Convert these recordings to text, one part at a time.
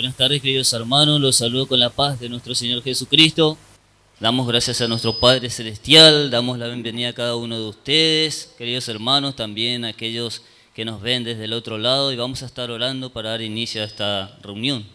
Buenas tardes, queridos hermanos, los saludo con la paz de nuestro Señor Jesucristo. Damos gracias a nuestro Padre Celestial, damos la bienvenida a cada uno de ustedes, queridos hermanos, también a aquellos que nos ven desde el otro lado, y vamos a estar orando para dar inicio a esta reunión.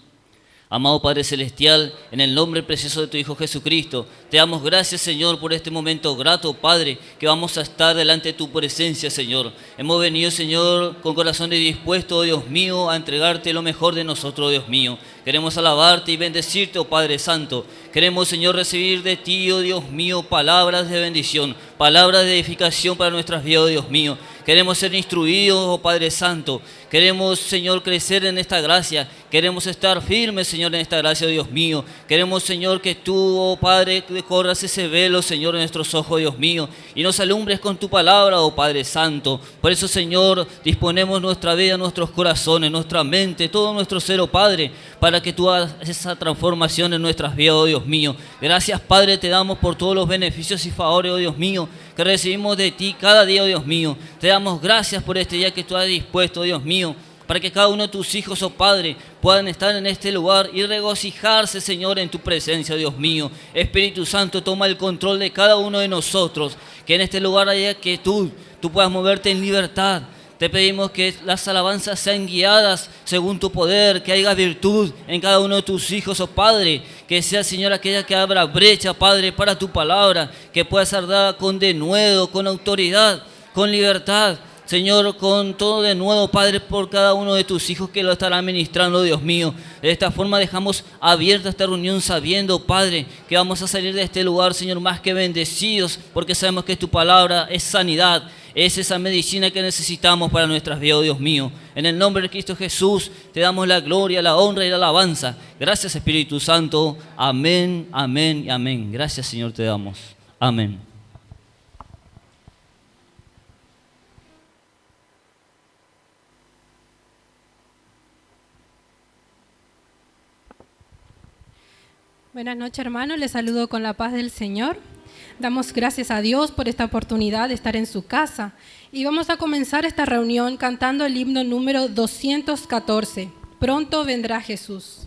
Amado Padre Celestial, en el nombre precioso de tu Hijo Jesucristo, te damos gracias, Señor, por este momento grato, Padre, que vamos a estar delante de tu presencia, Señor. Hemos venido, Señor, con corazones dispuestos, oh Dios mío, a entregarte lo mejor de nosotros, oh Dios mío. Queremos alabarte y bendecirte, oh Padre Santo. Queremos, Señor, recibir de ti, oh Dios mío, palabras de bendición, palabras de edificación para nuestras vidas, oh Dios mío. Queremos ser instruidos, oh Padre Santo. Queremos, Señor, crecer en esta gracia. Queremos estar firmes, Señor, en esta gracia, oh Dios mío. Queremos, Señor, que tú, oh Padre, corras ese velo, Señor, en nuestros ojos, Dios mío, y nos alumbres con tu palabra, oh Padre Santo. Por eso, Señor, disponemos nuestra vida, nuestros corazones, nuestra mente, todo nuestro ser, oh Padre, para que tú hagas esa transformación en nuestras vidas, oh Dios mío. Gracias, Padre, te damos por todos los beneficios y favores, oh Dios mío, que recibimos de ti cada día, oh Dios mío. Te damos gracias por este día que tú has dispuesto, oh Dios mío, para que cada uno de tus hijos, oh Padre, puedan estar en este lugar y regocijarse, Señor, en tu presencia, Dios mío. Espíritu Santo, toma el control de cada uno de nosotros, que en este lugar haya quietud, tú puedas moverte en libertad. Te pedimos que las alabanzas sean guiadas según tu poder, que haya virtud en cada uno de tus hijos, oh Padre. Que sea, Señor, aquella que abra brecha, Padre, para tu palabra, que pueda ser dada con denuedo, con autoridad, con libertad. Señor, con todo de nuevo, Padre, por cada uno de tus hijos que lo estarán ministrando, Dios mío. De esta forma dejamos abierta esta reunión sabiendo, Padre, que vamos a salir de este lugar, Señor, más que bendecidos, porque sabemos que tu palabra es sanidad, es esa medicina que necesitamos para nuestras vidas, oh Dios mío. En el nombre de Cristo Jesús te damos la gloria, la honra y la alabanza. Gracias, Espíritu Santo. Amén, amén y amén. Gracias, Señor, te damos. Amén. Buenas noches, hermanos, les saludo con la paz del Señor. Damos gracias a Dios por esta oportunidad de estar en su casa. Y vamos a comenzar esta reunión cantando el himno número 214. Pronto vendrá Jesús.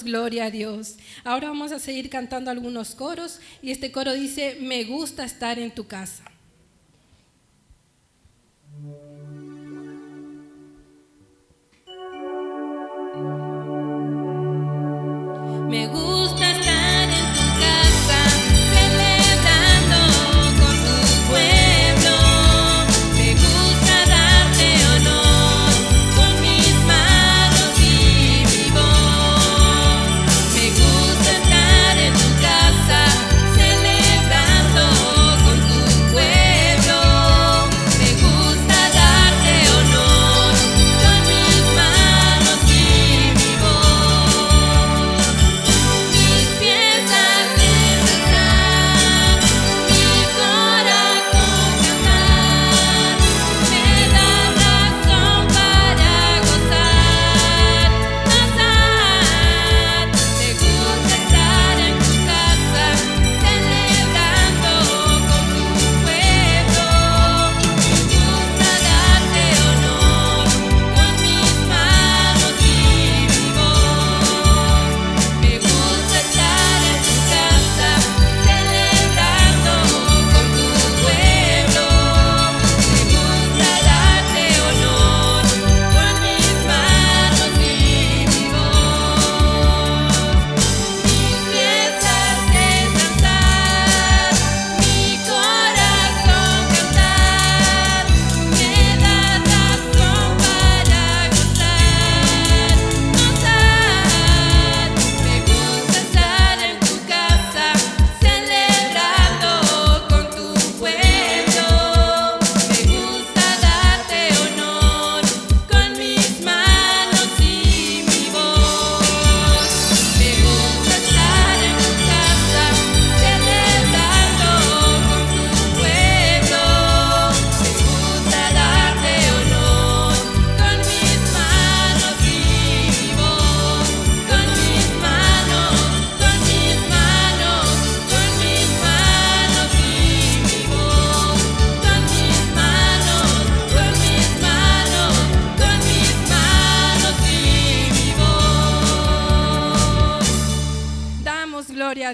Gloria a Dios. Ahora vamos a seguir cantando algunos coros y este coro dice: me gusta estar en tu casa. Me gusta estar en tu casa, celebrando con tu pueblo. Me gusta darte honor con mis manos y mi voz. Me gusta estar en tu casa, celebrando con tu pueblo.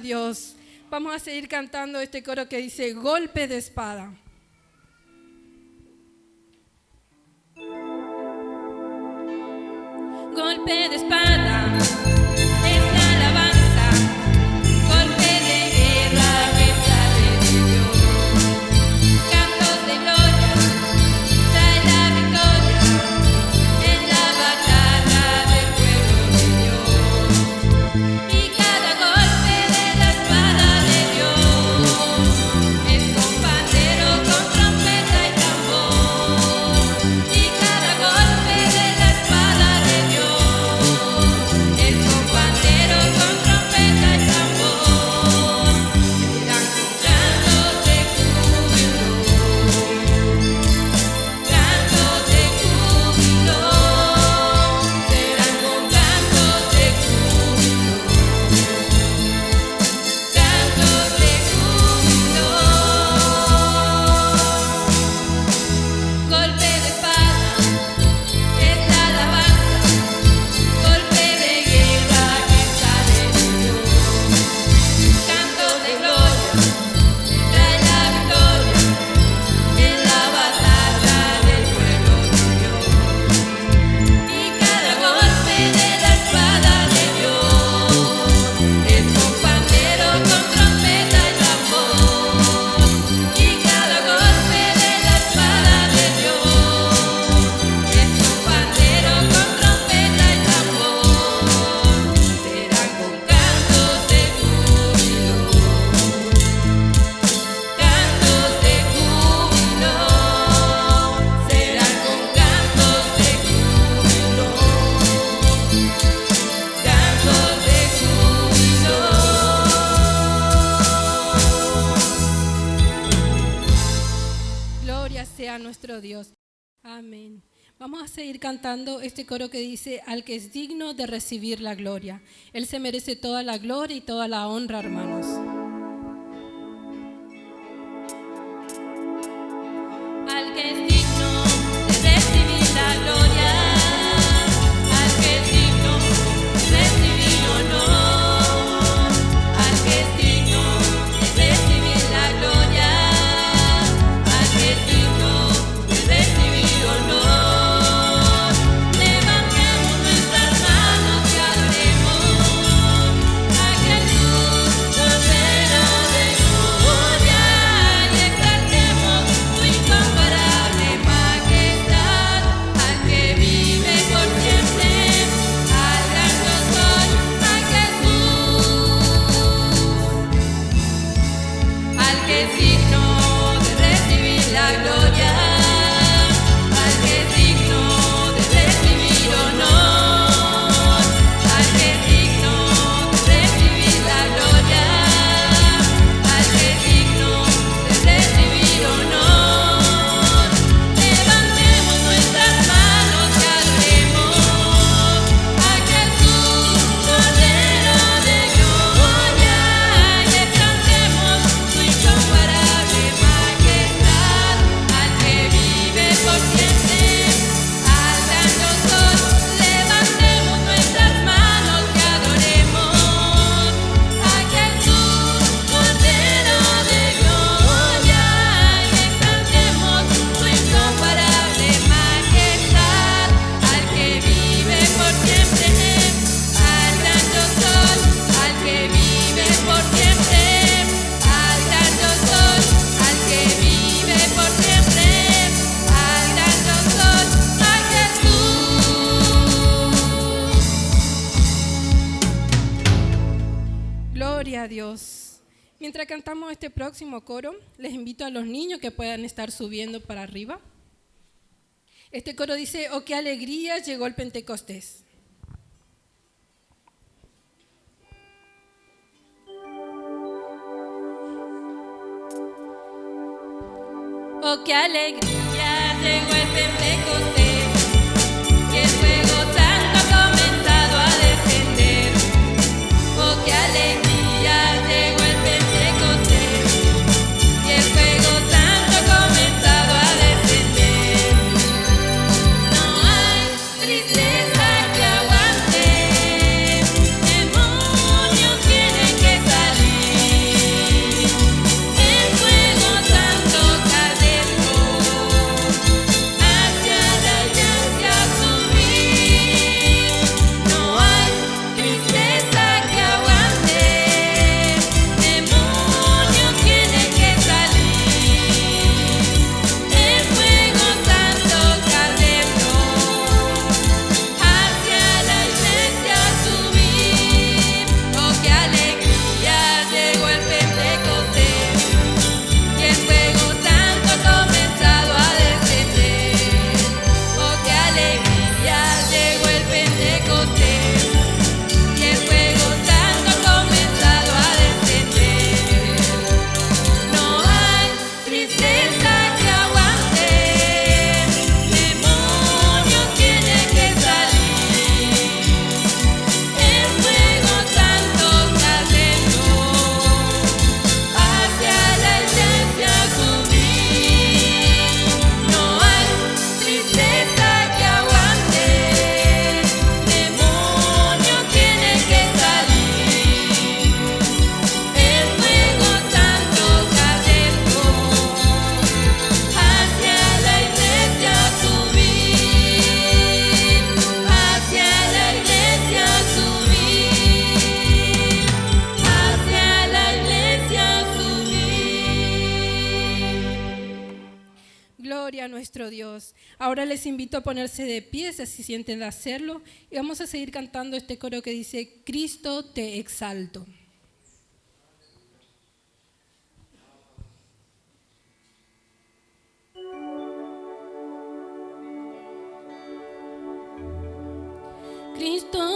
Dios. Vamos a seguir cantando este coro que dice golpe de espada. Golpe de espada es la alabanza, golpe de guerra que sale de Dios. Cantos de gloria trae la victoria en la batalla del pueblo de Dios. Y cada golpe de la espada de Dios es con pandero, con trompeta y tambor. Y cada golpe de la espada de Dios es con pandero, con trompeta y tambor. Serán con cantos de júbilo, cantos de júbilo. Serán con cantos de júbilo, cantos de júbilo. Golpe de espada es la alabanza, golpe de guerra que sale de Dios. Cantos de gloria trae la victoria en la batalla del pueblo de Dios. Y cada golpe de la espada de Dios es con pandero, con trompeta y tambor. Y cada golpe de la espada de Dios es con pandero, con trompeta y tambor. Serán con cantos de júbilo, cantos de júbilo. Serán con cantos de júbilo, cantos de júbilo. Gloria sea nuestro Dios. Amén. Vamos a seguir cantando este coro que dice, al que es digno de recibir la gloria. Él se merece toda la gloria y toda la honra, hermanos. Al que es digno de recibir la gloria, al que es digno de recibir honor, al que es digno de recibir la gloria, al que es digno de recibir honor. Levantemos nuestras manos y adoremos a Jesús, Cordero de gloria, y exaltemos su incomparable majestad, al que vive por siempre, al gran yo soy, a Jesús, al que es digno de recibir la gloria, al que es digno de recibir honor, al que es digno de recibir la gloria, al que es digno de recibir honor. Levantemos nuestras manos y adoremos a Jesús, Cordero de gloria, y exaltemos su incomparable majestad, al que vive por siempre, al gran yo soy. Levantemos nuestras manos y adoremos a Jesús, Cordero de gloria, y exaltemos su incomparable majestad, al que vive por siempre, al gran yo soy, al que vive por siempre, al gran yo soy, al que vive por siempre, al gran yo soy, a Jesús. Gloria a Dios. Mientras cantamos este próximo coro, les invito a los niños que puedan estar subiendo para arriba. Este coro dice, oh, qué alegría llegó el Pentecostés. Oh, qué alegría llegó el Pentecostés, y el fuego santo ha comenzado a descender. Oh, qué alegría llegó el Pentecostés, y el fuego santo ha comenzado a descender. No hay tristeza que aguante, demonios tienen que salir. Gloria a nuestro Dios. Ahora les invito a ponerse de pie si sienten de hacerlo y vamos a seguir cantando este coro que dice: Cristo te exalto. Cristo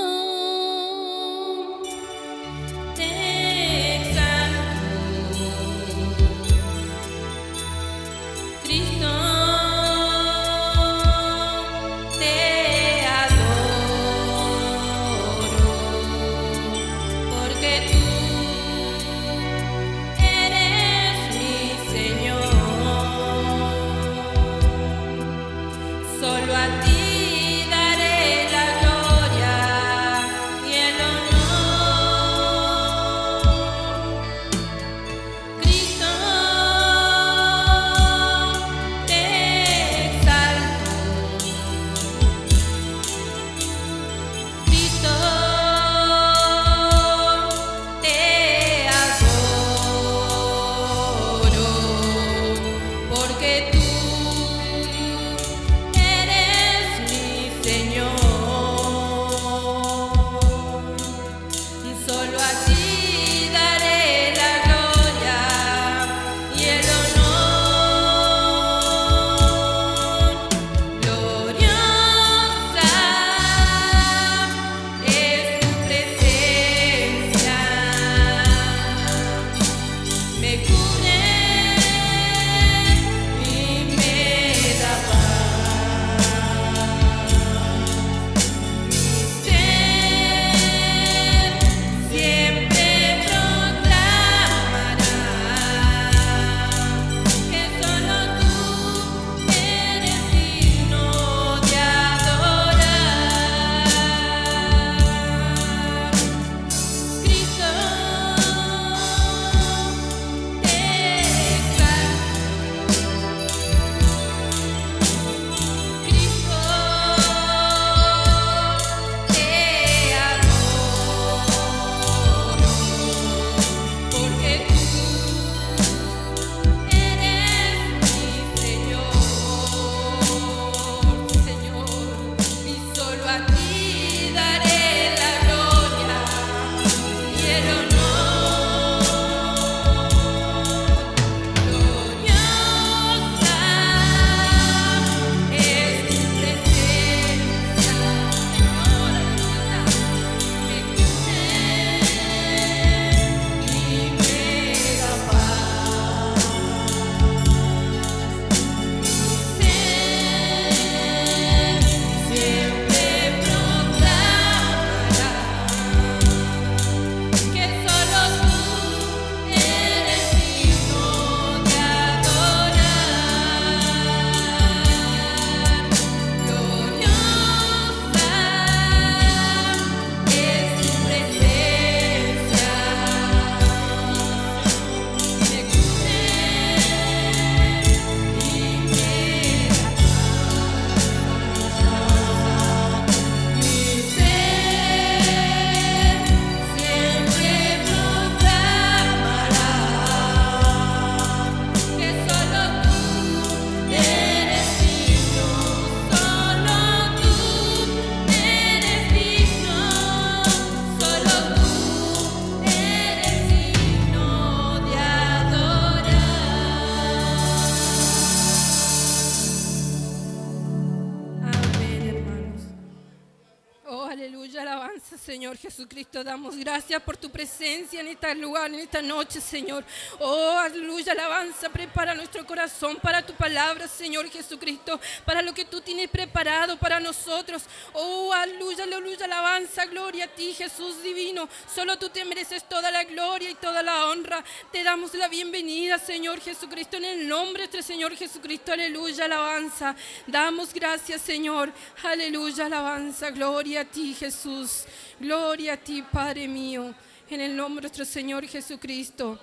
Señor Jesucristo, damos gracias por tu presencia en este lugar, en esta noche, Señor. Oh, aleluya, alabanza, prepara nuestro corazón para tu palabra, Señor Jesucristo, para lo que tú tienes preparado para nosotros. Oh, aleluya, aleluya, alabanza, gloria a ti, Jesús divino. Solo tú te mereces toda la gloria y toda la honra. Te damos la bienvenida, Señor Jesucristo, en el nombre de nuestro Señor Jesucristo, aleluya, alabanza. Damos gracias, Señor, aleluya, alabanza, gloria a ti, Jesús. Gloria a ti, Padre mío, en el nombre de nuestro Señor Jesucristo.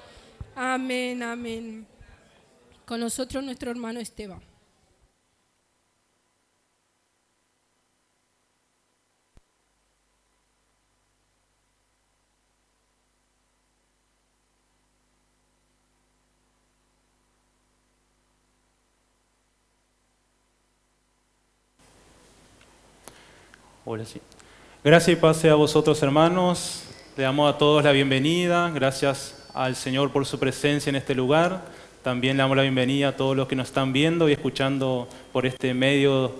Amén, amén. Con nosotros nuestro hermano Esteban. Hola, sí. Gracias y paz sea a vosotros, hermanos. Le damos a todos la bienvenida. Gracias al Señor por su presencia en este lugar. También le damos la bienvenida a todos los que nos están viendo y escuchando por este medio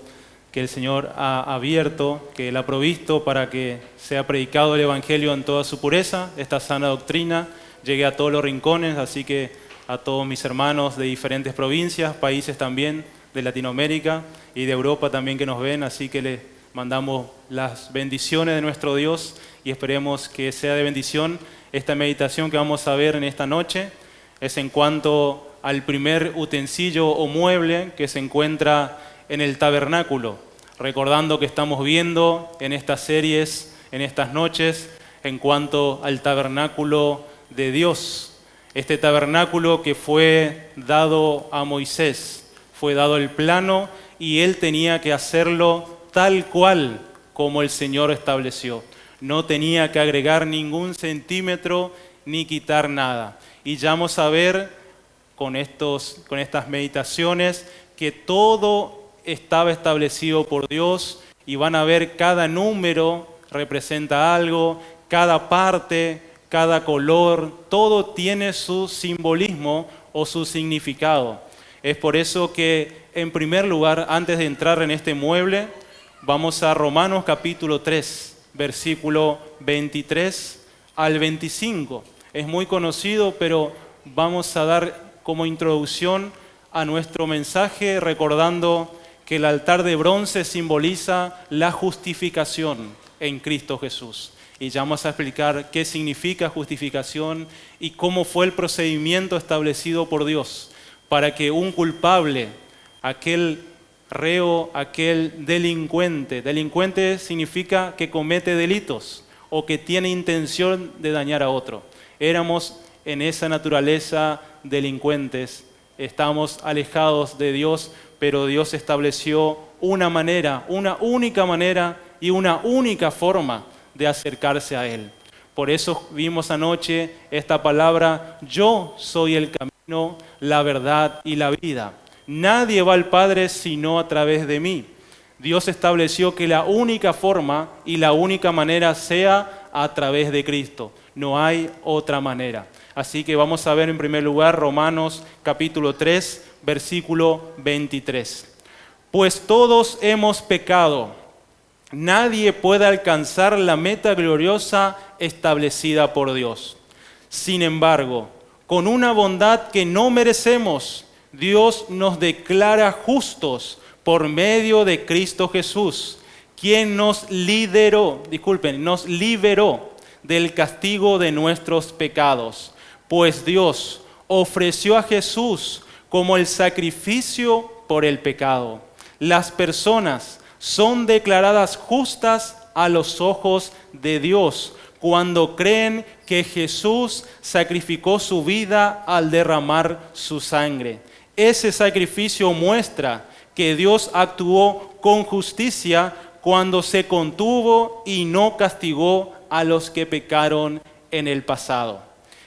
que el Señor ha abierto, que Él ha provisto para que sea predicado el Evangelio en toda su pureza, esta sana doctrina llegue a todos los rincones, así que a todos mis hermanos de diferentes provincias, países también de Latinoamérica y de Europa también que nos ven, así que les mandamos las bendiciones de nuestro Dios y esperemos que sea de bendición. Esta meditación que vamos a ver en esta noche es en cuanto al primer utensilio o mueble que se encuentra en el tabernáculo, recordando que estamos viendo en estas series, en estas noches, en cuanto al tabernáculo de Dios. Este tabernáculo que fue dado a Moisés, fue dado el plano y él tenía que hacerlo tal cual como el Señor estableció. No tenía que agregar ningún centímetro ni quitar nada. Y ya vamos a ver con estas meditaciones que todo estaba establecido por Dios y van a ver cada número representa algo, cada parte, cada color, todo tiene su simbolismo o su significado. Es por eso que en primer lugar, antes de entrar en este mueble, vamos a Romanos capítulo 3, versículo 23 al 25. Es muy conocido, pero vamos a dar como introducción a nuestro mensaje recordando que el altar de bronce simboliza la justificación en Cristo Jesús. Y ya vamos a explicar qué significa justificación y cómo fue el procedimiento establecido por Dios para que un culpable, aquel reo, aquel delincuente significa que comete delitos o que tiene intención de dañar a otro. Éramos en esa naturaleza delincuentes, estamos alejados de Dios, pero Dios estableció una manera, una única manera y una única forma de acercarse a Él. Por eso vimos anoche esta palabra, yo soy el camino, la verdad y la vida. Nadie va al Padre sino a través de mí. Dios estableció que la única forma y la única manera sea a través de Cristo. No hay otra manera. Así que vamos a ver en primer lugar Romanos capítulo 3, versículo 23. Pues todos hemos pecado. Nadie puede alcanzar la meta gloriosa establecida por Dios. Sin embargo, con una bondad que no merecemos, Dios nos declara justos por medio de Cristo Jesús, quien nos liberó del castigo de nuestros pecados. Pues Dios ofreció a Jesús como el sacrificio por el pecado. Las personas son declaradas justas a los ojos de Dios cuando creen que Jesús sacrificó su vida al derramar su sangre. Ese sacrificio muestra que Dios actuó con justicia cuando se contuvo y no castigó a los que pecaron en el pasado.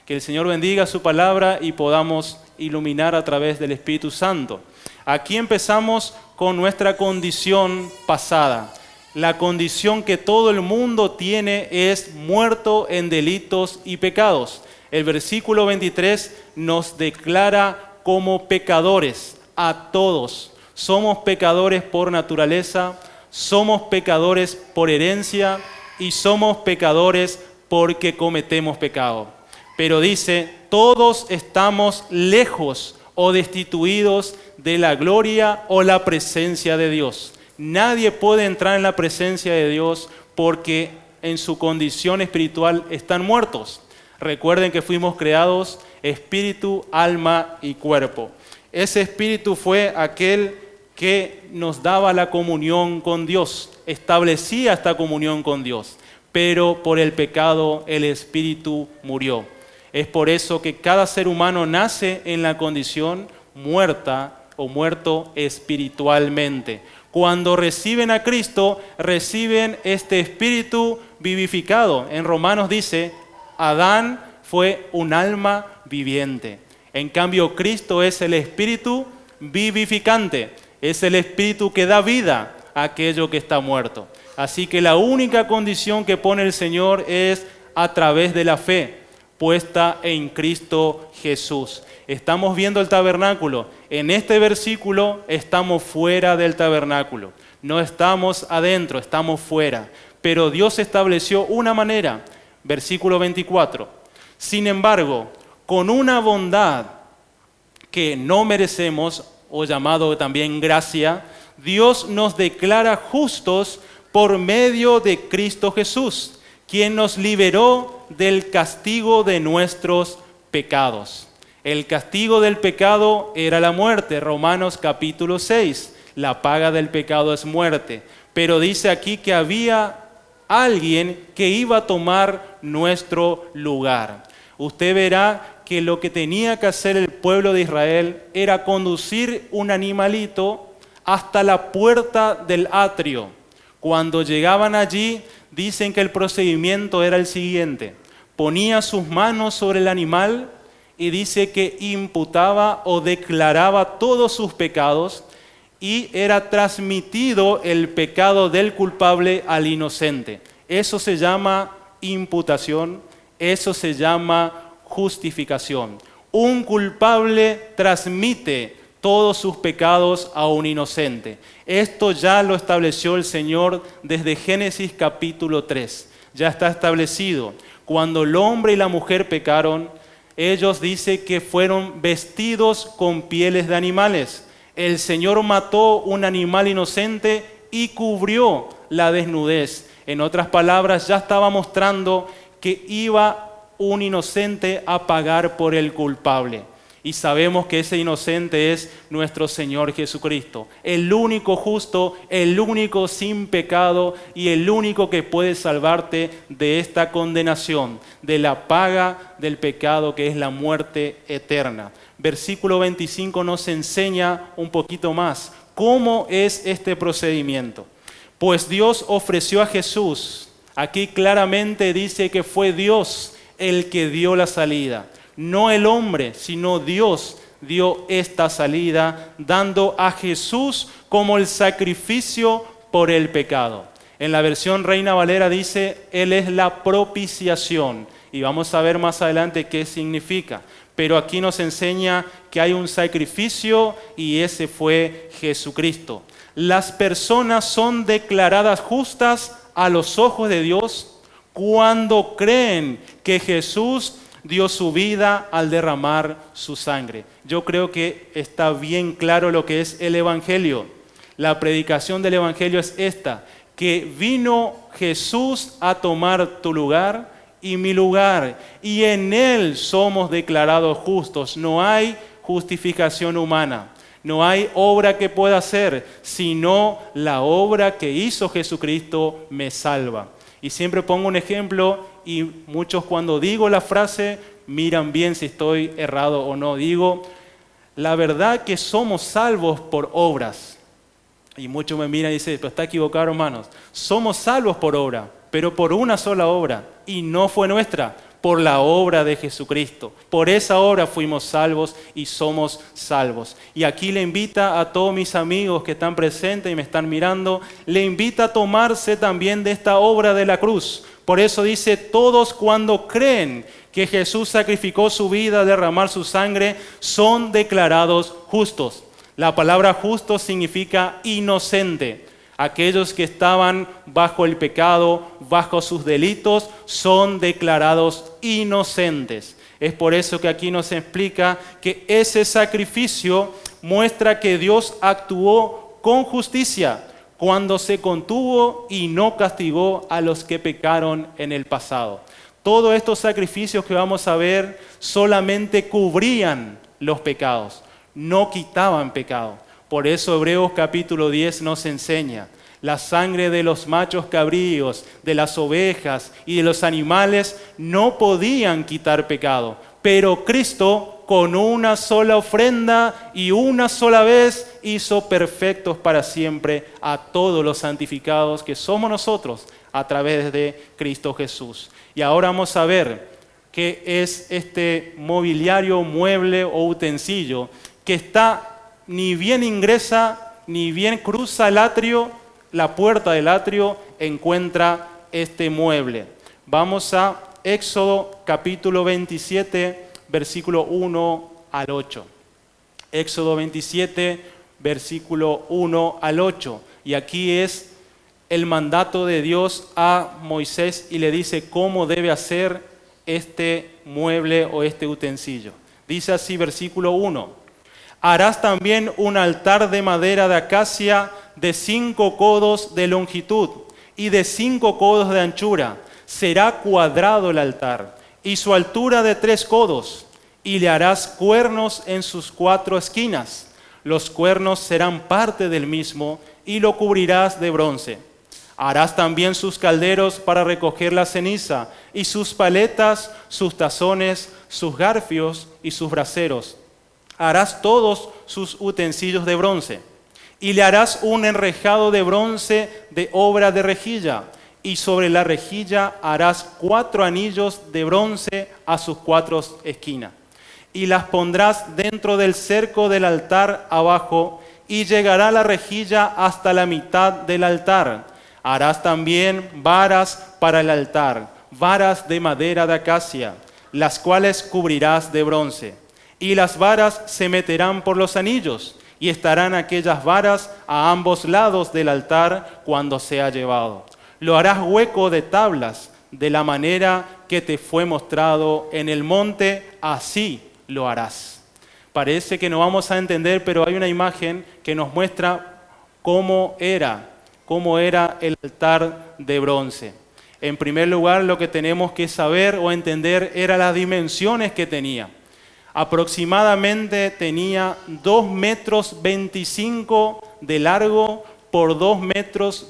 Que el Señor bendiga su palabra y podamos iluminar a través del Espíritu Santo. Aquí empezamos con nuestra condición pasada. La condición que todo el mundo tiene es muerto en delitos y pecados. El versículo 23 nos declara como pecadores a todos. Somos pecadores por naturaleza, somos pecadores por herencia y somos pecadores porque cometemos pecado. Pero dice, todos estamos lejos o destituidos de la gloria o la presencia de Dios. Nadie puede entrar en la presencia de Dios porque en su condición espiritual están muertos. Recuerden que fuimos creados espíritu, alma y cuerpo. Ese espíritu fue aquel que nos daba la comunión con Dios, establecía esta comunión con Dios, pero por el pecado el espíritu murió. Es por eso que cada ser humano nace en la condición muerta o muerto espiritualmente. Cuando reciben a Cristo, reciben este espíritu vivificado. En Romanos dice, Adán fue un alma viviente. En cambio, Cristo es el espíritu vivificante. Es el espíritu que da vida a aquello que está muerto. Así que la única condición que pone el Señor es a través de la fe puesta en Cristo Jesús. Estamos viendo el tabernáculo. En este versículo estamos fuera del tabernáculo. No estamos adentro, estamos fuera. Pero Dios estableció una manera. Versículo 24. Sin embargo, con una bondad que no merecemos, o llamado también gracia, Dios nos declara justos por medio de Cristo Jesús, quien nos liberó del castigo de nuestros pecados. El castigo del pecado era la muerte, Romanos capítulo 6. La paga del pecado es muerte. Pero dice aquí que había alguien que iba a tomar nuestro lugar. Usted verá que lo que tenía que hacer el pueblo de Israel era conducir un animalito hasta la puerta del atrio. Cuando llegaban allí, dicen que el procedimiento era el siguiente: ponía sus manos sobre el animal y dice que imputaba o declaraba todos sus pecados, y era transmitido el pecado del culpable al inocente. Eso se llama imputación, eso se llama justificación. Un culpable transmite todos sus pecados a un inocente. Esto ya lo estableció el Señor desde Génesis capítulo 3. Ya está establecido. Cuando el hombre y la mujer pecaron, ellos dicen que fueron vestidos con pieles de animales. El Señor mató un animal inocente y cubrió la desnudez. En otras palabras, ya estaba mostrando que iba un inocente a pagar por el culpable. Y sabemos que ese inocente es nuestro Señor Jesucristo, el único justo, el único sin pecado y el único que puede salvarte de esta condenación, de la paga del pecado que es la muerte eterna. Versículo 25 nos enseña un poquito más cómo es este procedimiento. Pues Dios ofreció a Jesús. Aquí claramente dice que fue Dios el que dio la salida. No el hombre, sino Dios dio esta salida, dando a Jesús como el sacrificio por el pecado. En la versión Reina Valera dice, Él es la propiciación. Y vamos a ver más adelante qué significa. Pero aquí nos enseña que hay un sacrificio y ese fue Jesucristo. Las personas son declaradas justas a los ojos de Dios cuando creen que Jesús dio su vida al derramar su sangre. Yo creo que está bien claro lo que es el Evangelio. La predicación del Evangelio es esta, que vino Jesús a tomar tu lugar y mi lugar, y en Él somos declarados justos. No hay justificación humana, no hay obra que pueda hacer, sino la obra que hizo Jesucristo me salva. Y siempre pongo un ejemplo, y muchos cuando digo la frase miran bien si estoy errado o no. Digo, la verdad que somos salvos por obras. Y muchos me miran y dicen, pero está equivocado, hermanos. Somos salvos por obra, pero por una sola obra, y no fue nuestra, por la obra de Jesucristo. Por esa obra fuimos salvos y somos salvos. Y aquí le invita a todos mis amigos que están presentes y me están mirando, le invita a tomarse también de esta obra de la cruz. Por eso dice, todos cuando creen que Jesús sacrificó su vida, derramar su sangre, son declarados justos. La palabra justo significa inocente. Aquellos que estaban bajo el pecado, bajo sus delitos, son declarados inocentes. Es por eso que aquí nos explica que ese sacrificio muestra que Dios actuó con justicia cuando se contuvo y no castigó a los que pecaron en el pasado. Todos estos sacrificios que vamos a ver solamente cubrían los pecados, no quitaban pecado. Por eso Hebreos capítulo 10 nos enseña, la sangre de los machos cabríos, de las ovejas y de los animales no podían quitar pecado, pero Cristo con una sola ofrenda y una sola vez hizo perfectos para siempre a todos los santificados que somos nosotros a través de Cristo Jesús. Y ahora vamos a ver qué es este mobiliario, mueble o utensilio que está ni bien ingresa, ni bien cruza el atrio, la puerta del atrio, encuentra este mueble. Vamos a Éxodo capítulo 27, versículo 1 al 8. Éxodo 27, versículo 1 al 8. Y aquí es el mandato de Dios a Moisés y le dice cómo debe hacer este mueble o este utensilio. Dice así, versículo 1. Harás también un altar de madera de acacia de 5 codos de longitud y de 5 codos de anchura. Será cuadrado el altar y su altura de 3 codos. Y le harás cuernos en sus 4 esquinas. Los cuernos serán parte del mismo y lo cubrirás de bronce. Harás también sus calderos para recoger la ceniza y sus paletas, sus tazones, sus garfios y sus braseros. Harás todos sus utensilios de bronce. Y le harás un enrejado de bronce de obra de rejilla. Y sobre la rejilla harás 4 anillos de bronce a sus 4 esquinas. Y las pondrás dentro del cerco del altar abajo, y llegará la rejilla hasta la mitad del altar. Harás también varas para el altar, varas de madera de acacia, las cuales cubrirás de bronce. Y las varas se meterán por los anillos, y estarán aquellas varas a ambos lados del altar cuando sea llevado. Lo harás hueco de tablas, de la manera que te fue mostrado en el monte, así lo harás. Parece que no vamos a entender, pero hay una imagen que nos muestra cómo era el altar de bronce. En primer lugar, lo que tenemos que saber o entender eran las dimensiones que tenía. Aproximadamente tenía 2,25 metros de largo por 2,25 metros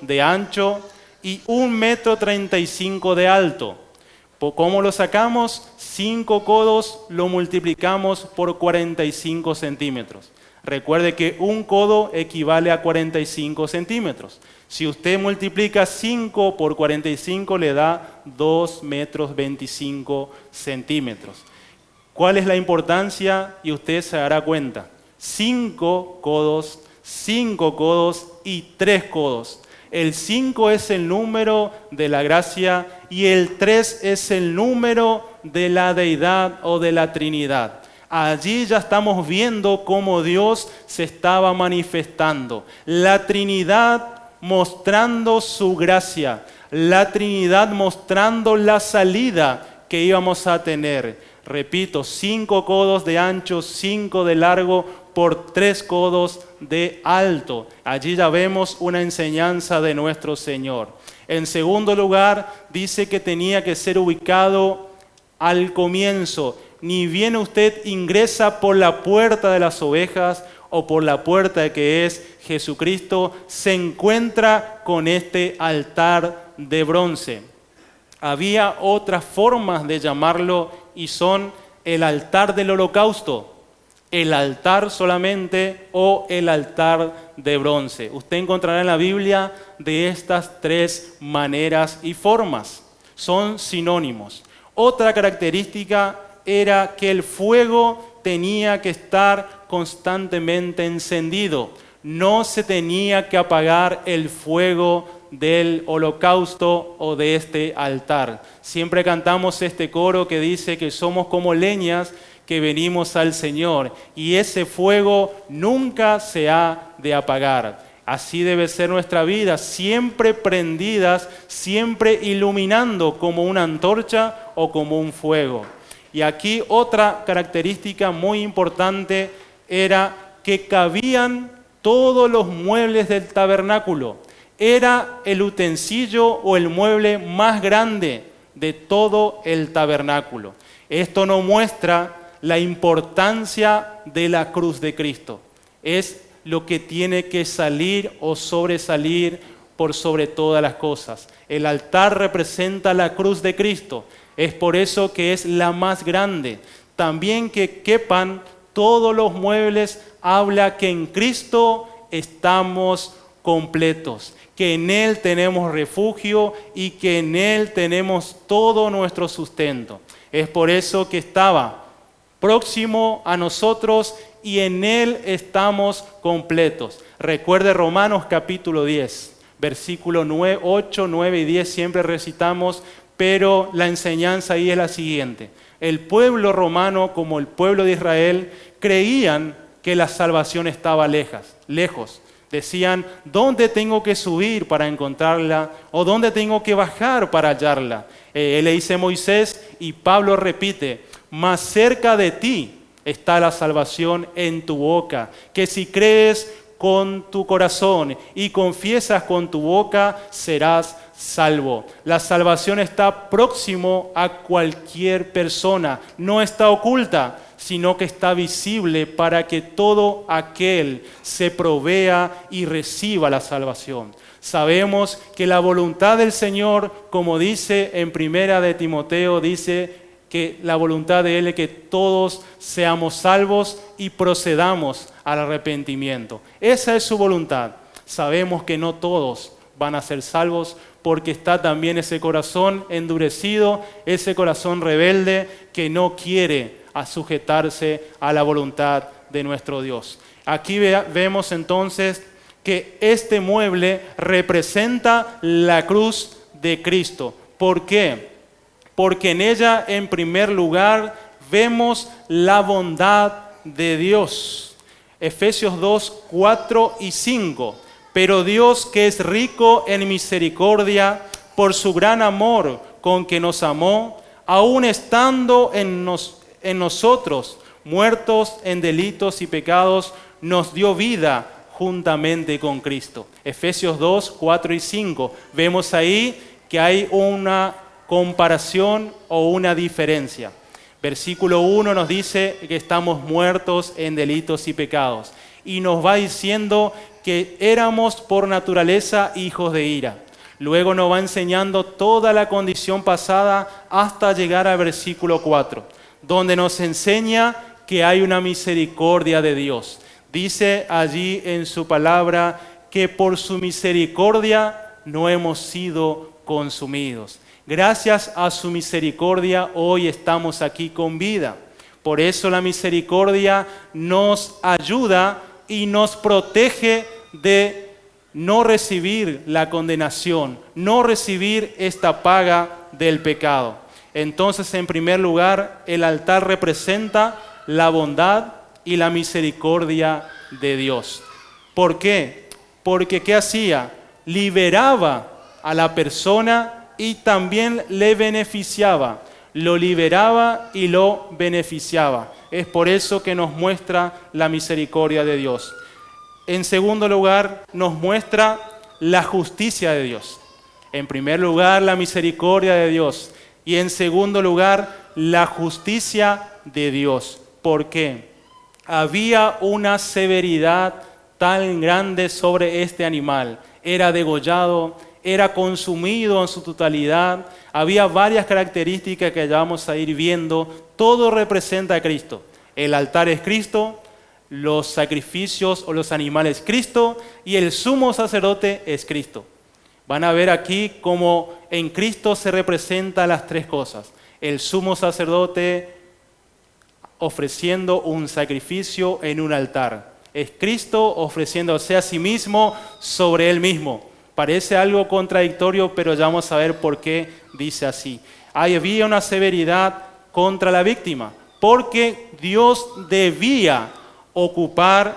de ancho y 1,35 metros de alto. ¿Cómo lo sacamos? 5 codos lo multiplicamos por 45 centímetros. Recuerde que un codo equivale a 45 centímetros. Si usted multiplica 5 por 45 le da 2,25 metros. ¿Cuál es la importancia? Y usted se dará cuenta. 5 codos y 3 codos. El 5 es el número de la gracia y el 3 es el número de la deidad o de la Trinidad. Allí ya estamos viendo cómo Dios se estaba manifestando. La Trinidad mostrando su gracia. La Trinidad mostrando la salida que íbamos a tener. Repito, 5 codos de ancho, 5 de largo, por 3 codos de alto. Allí ya vemos una enseñanza de nuestro Señor. En segundo lugar, dice que tenía que ser ubicado al comienzo. Ni bien usted ingresa por la puerta de las ovejas o por la puerta que es Jesucristo, se encuentra con este altar de bronce. Había otras formas de llamarlo y son el altar del holocausto, el altar solamente o el altar de bronce. Usted encontrará en la Biblia de estas 3 maneras y formas. Son sinónimos. Otra característica era que el fuego tenía que estar constantemente encendido. No se tenía que apagar el fuego del holocausto o de este altar. Siempre cantamos este coro que dice que somos como leñas que venimos al Señor y ese fuego nunca se ha de apagar. Así debe ser nuestra vida, siempre prendidas, siempre iluminando como una antorcha o como un fuego. Y aquí otra característica muy importante era que cabían todos los muebles del tabernáculo. Era el utensilio o el mueble más grande de todo el tabernáculo. Esto nos muestra la importancia de la cruz de Cristo. Es lo que tiene que salir o sobresalir por sobre todas las cosas. El altar representa la cruz de Cristo. Es por eso que es la más grande. También que quepan todos los muebles habla que en Cristo estamos completos, que en Él tenemos refugio y que en Él tenemos todo nuestro sustento. Es por eso que estaba próximo a nosotros y en Él estamos completos. Recuerde Romanos capítulo 10, versículo 9, 8, 9 y 10, siempre recitamos, pero la enseñanza ahí es la siguiente. El pueblo romano, como el pueblo de Israel, creían que la salvación estaba lejos. Decían, ¿dónde tengo que subir para encontrarla? ¿O dónde tengo que bajar para hallarla? Él le dice a Moisés y Pablo repite, más cerca de ti está la salvación en tu boca, que si crees con tu corazón y confiesas con tu boca, serás salvo. La salvación está próximo a cualquier persona, no está oculta, sino que está visible para que todo aquel se provea y reciba la salvación. Sabemos que la voluntad del Señor, como dice en Primera de Timoteo, dice que la voluntad de Él es que todos seamos salvos y procedamos al arrepentimiento. Esa es su voluntad. Sabemos que no todos van a ser salvos porque está también ese corazón endurecido, ese corazón rebelde que no quiere sujetarse a la voluntad de nuestro Dios. Aquí vemos entonces que este mueble representa la cruz de Cristo. ¿Por qué? Porque en ella, en primer lugar, vemos la bondad de Dios. Efesios 2, 4 y 5. Pero Dios, que es rico en misericordia, por su gran amor con que nos amó, aun estando en nosotros, muertos en delitos y pecados, nos dio vida juntamente con Cristo. Efesios 2, 4 y 5. Vemos ahí que hay una comparación o una diferencia. Versículo 1 nos dice que estamos muertos en delitos y pecados. Y nos va diciendo que éramos por naturaleza hijos de ira. Luego nos va enseñando toda la condición pasada hasta llegar al versículo 4, donde nos enseña que hay una misericordia de Dios. Dice allí en su palabra que por su misericordia no hemos sido consumidos. Gracias a su misericordia hoy estamos aquí con vida. Por eso la misericordia nos ayuda y nos protege de no recibir la condenación, no recibir esta paga del pecado. Entonces, en primer lugar, el altar representa la bondad y la misericordia de Dios. ¿Por qué? Porque ¿qué hacía? Liberaba a la persona y también le beneficiaba. Lo liberaba y lo beneficiaba. Es por eso que nos muestra la misericordia de Dios. En segundo lugar, nos muestra la justicia de Dios. En primer lugar, la misericordia de Dios. Y en segundo lugar, la justicia de Dios. ¿Por qué? Había una severidad tan grande sobre este animal. Era degollado, era consumido en su totalidad. Había varias características que ya vamos a ir viendo. Todo representa a Cristo. El altar es Cristo, los sacrificios o los animales Cristo y el sumo sacerdote es Cristo. Van a ver aquí cómo en Cristo se representan las tres cosas. El sumo sacerdote ofreciendo un sacrificio en un altar. Es Cristo ofreciéndose a sí mismo sobre él mismo. Parece algo contradictorio, pero ya vamos a ver por qué dice así. Había una severidad contra la víctima, porque Dios debía ocuparse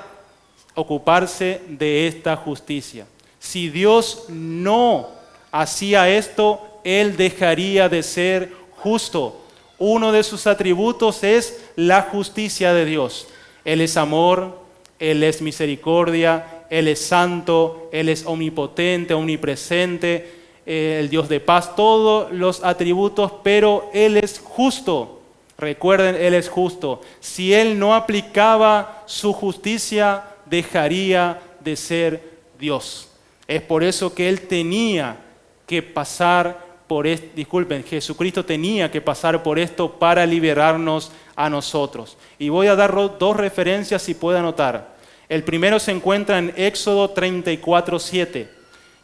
de esta justicia. Si Dios no hacía esto, Él dejaría de ser justo. Uno de sus atributos es la justicia de Dios. Él es amor, Él es misericordia, Él es santo, Él es omnipotente, omnipresente, el Dios de paz, todos los atributos, pero Él es justo. Recuerden, Él es justo. Si Él no aplicaba su justicia, dejaría de ser Dios. Es por eso que Él tenía que pasar por esto. Disculpen, Jesucristo tenía que pasar por esto para liberarnos a nosotros. Y voy a dar dos referencias si puede anotar. El primero se encuentra en Éxodo 34:7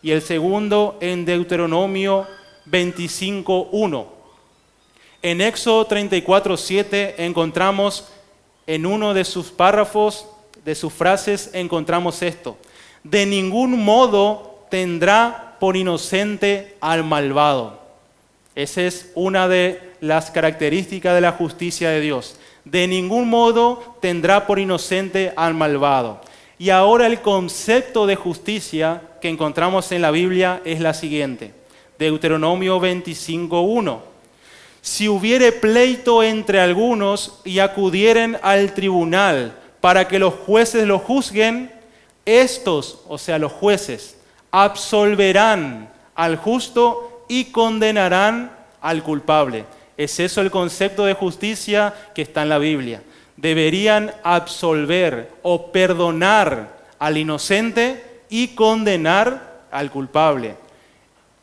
y el segundo en Deuteronomio 25:1. En Éxodo 34:7 encontramos en uno de sus párrafos, de sus frases, encontramos esto: de ningún modo tendrá por inocente al malvado. Esa es una de las características de la justicia de Dios. De ningún modo tendrá por inocente al malvado. Y ahora el concepto de justicia que encontramos en la Biblia es la siguiente. Deuteronomio 25:1. Si hubiere pleito entre algunos y acudieren al tribunal para que los jueces lo juzguen, estos, o sea, los jueces, absolverán al justo y condenarán al culpable. Es eso el concepto de justicia que está en la Biblia. Deberían absolver o perdonar al inocente y condenar al culpable.